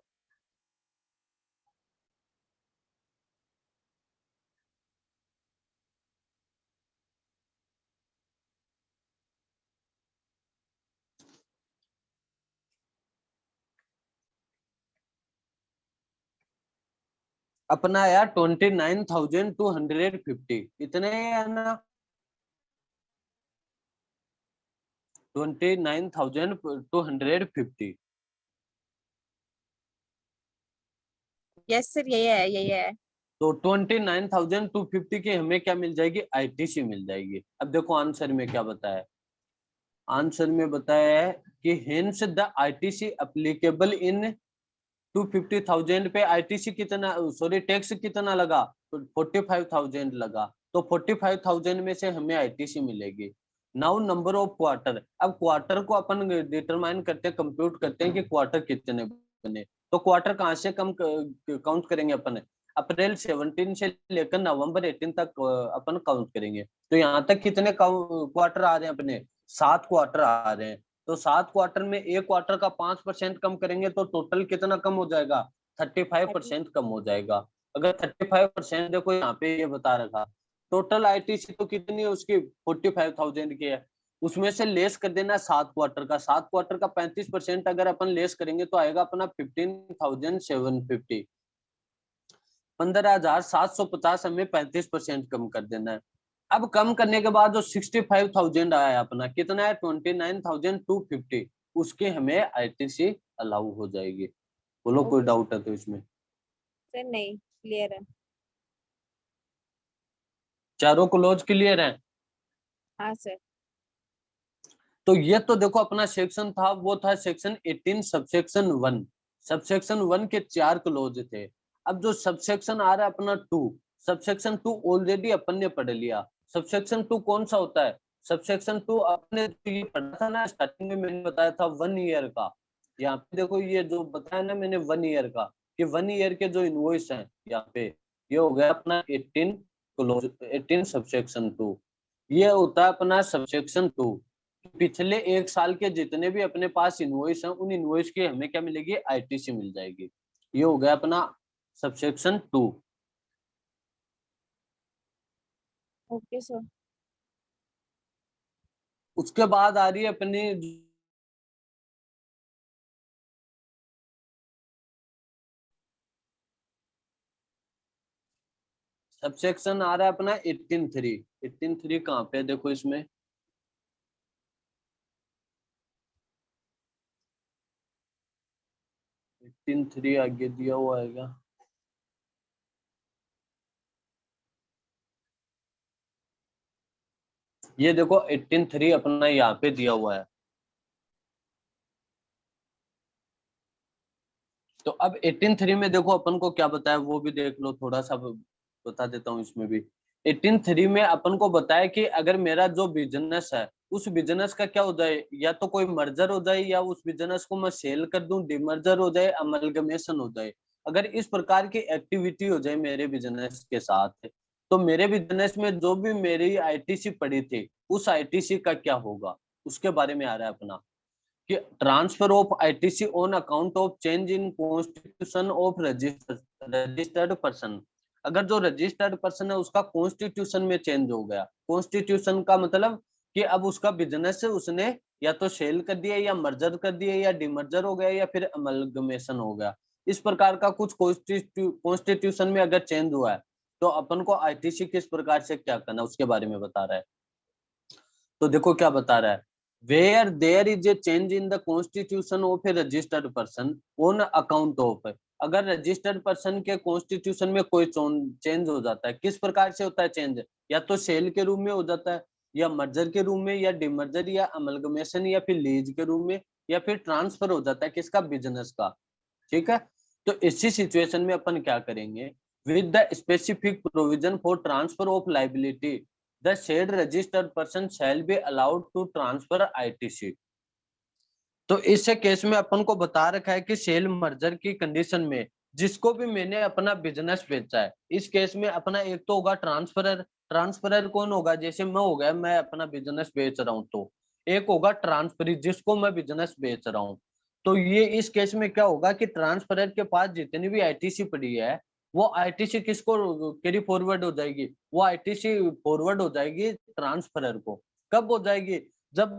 अपना यार 29,250 इतने है ना? 29,250। यस सर, यही है यही है। तो 29,250 की हमें क्या मिल जाएगी? आईटीसी मिल जाएगी। अब देखो आंसर में क्या बताया। आंसर में बताया है कि hence the ITC applicable in 250,000 पे आईटीसी कितना, सॉरी टैक्स कितना लगा? तो 45,000 लगा। तो 45,000 में से हमें आईटीसी मिलेगी। Now number of quarter. अब क्वार्टर को अपन डिटरमाइन करते हैं, कंप्यूट करते हैं कि क्वार्टर कितने बने। तो क्वार्टर कहाँ से कम काउंट करेंगे अपन? अप्रैल 17 से लेकर नवंबर 18 तक अपन काउंट करेंगे। तो यहाँ तक कितने क्वार्टर आ रहे हैं अपने? 7 क्वार्टर आ रहे हैं। तो 7 क्वार्टर में एक क्वार्टर का 5% कम करेंगे तो टोटल कितना कम हो जाएगा? 35% कम हो जाएगा। अगर 35% देखो यहाँ पे ये बता रखा, टोटल आईटीसी तो कितनी है उसकी? 45,000 की है। उसमें से लेस कर देना 7 क्वार्टर का। 7 क्वार्टर का 35% अगर अपन लेस करेंगे तो आएगा अपना 15,750। 15,750 हमें 35% कम कर देना है। अब कम करने के बाद जो 65,000 आया है अपना, कितना है? 29,250। उसके हमें आईटीसी अलाउ हो जाएगी। बोलो कोई ओके सर। डाउट है तो इसमें? सर नहीं, क्लियर है। चारों क्लोज क्लियर है। हाँ सर। तो ये तो देखो अपना सेक्शन था, वो था सेक्शन 18 सबसेक्शन 1। सबसेक्शन 1 के 4 क्लोज थे। अब जो सबसेक्शन आ रहा है अपना 2, सबसेक्शन 2 ऑलरेडी अपन ने पढ़ लिया। सबसेक्शन 2 कौन सा होता है? सबसेक्शन 2 अपने तो ये पढ़ा था ना, स्टार्टिंग में मैंने बताया था 1 ईयर का। यहाँ पे देखो ये जो बताया ना मैंने 1 ईयर का, कि 1 ईयर के जो इनवॉइस हैं यहाँ पे, ये हो गया अपना 18 क्लोज, 18 सबसेक्शन 2। ये होता है अपना सबसेक्शन 2। पिछले 1 साल के जितने भी अपने पास इनवॉइस हैं, उन इनवॉइस की हमें क्या मिलेगी? आईटीसी मिल जाएगी। ये हो गया अपना सबसेक्शन 2। Okay sir. उसके बाद आ रही है अपनी सबसेक्शन आ रहा है अपना 18(3). 18(3) कहाँ पे है? देखो इसमें 18(3) आगे दिया हुआ है क्या? ये देखो 18(3) अपना यहाँ पे दिया हुआ है। तो अब 18(3) में देखो अपन को क्या बताया वो भी देख लो, थोड़ा सा बता देता हूँ इसमें भी। 18(3) में अपन को बताया कि अगर मेरा जो बिजनेस है, उस बिजनेस का क्या हो जाए, या तो कोई मर्जर हो जाए, या उस बिजनेस को मैं सेल कर दूं, डिमर्जर हो जाए, अमलगमेशन हो जाए। अगर इस प्रकार की एक्टिविटी हो जाए मेरे बिजनेस के साथ, तो मेरे बिजनेस में जो भी मेरी आईटीसी पड़ी थी, उस आईटीसी का क्या होगा, उसके बारे में आ रहा है अपना, कि transfer of ITC on account of change in constitution of registered person. अगर जो रजिस्टर्ड पर्सन है उसका कॉन्स्टिट्यूशन में चेंज हो गया, कॉन्स्टिट्यूशन का मतलब कि अब उसका बिजनेस उसने या तो सेल कर दिया, या मर्जर कर दिया, या डिमर्जर हो गया, या फिर अमलगमेशन हो गया। इस प्रकार का कुछ कॉन्स्टिट्यूशन में अगर चेंज हुआ है, तो अपन को आईटीसी किस प्रकार से क्या करना, उसके बारे में बता रहा है। तो देखो क्या बता रहा है, where there is a change in the constitution of a registered person on account of. अगर रजिस्टर्ड पर्सन के कॉन्स्टिट्यूशन में कोई चेंज हो जाता है, किस प्रकार से होता है चेंज? या तो सेल के रूप में हो जाता है, या मर्जर के रूप में, या डिमर्जर, या अमलगमेशन, या फिर लीज के रूप में, या फिर ट्रांसफर हो जाता है किसका? बिजनेस का। ठीक है। तो इसी सिचुएशन में अपन क्या करेंगे, with the specific provision for transfer of liability the said registered person shall be allowed to transfer ITC। तो इस केस में अपन को बता रखा है कि सेल मर्जर की कंडीशन में जिसको भी मैंने अपना बिजनेस बेचा है, इस केस में अपना एक तो होगा ट्रांसफरर। ट्रांसफरर कौन होगा? जैसे मैं हो गया, मैं अपना बिजनेस बेच रहा हूँ, तो एक होगा ट्रांसफरी जिसको मैं बिजनेस बेच रहा हूँ। तो ये इस केस में क्या होगा कि ट्रांसफरर के पास जितनी भी आईटीसी पड़ी है, वो आईटीसी किसको कैरी फॉरवर्ड हो जाएगी? वो आईटीसी फॉरवर्ड हो जाएगी ट्रांसफरर को। कब हो जाएगी? जब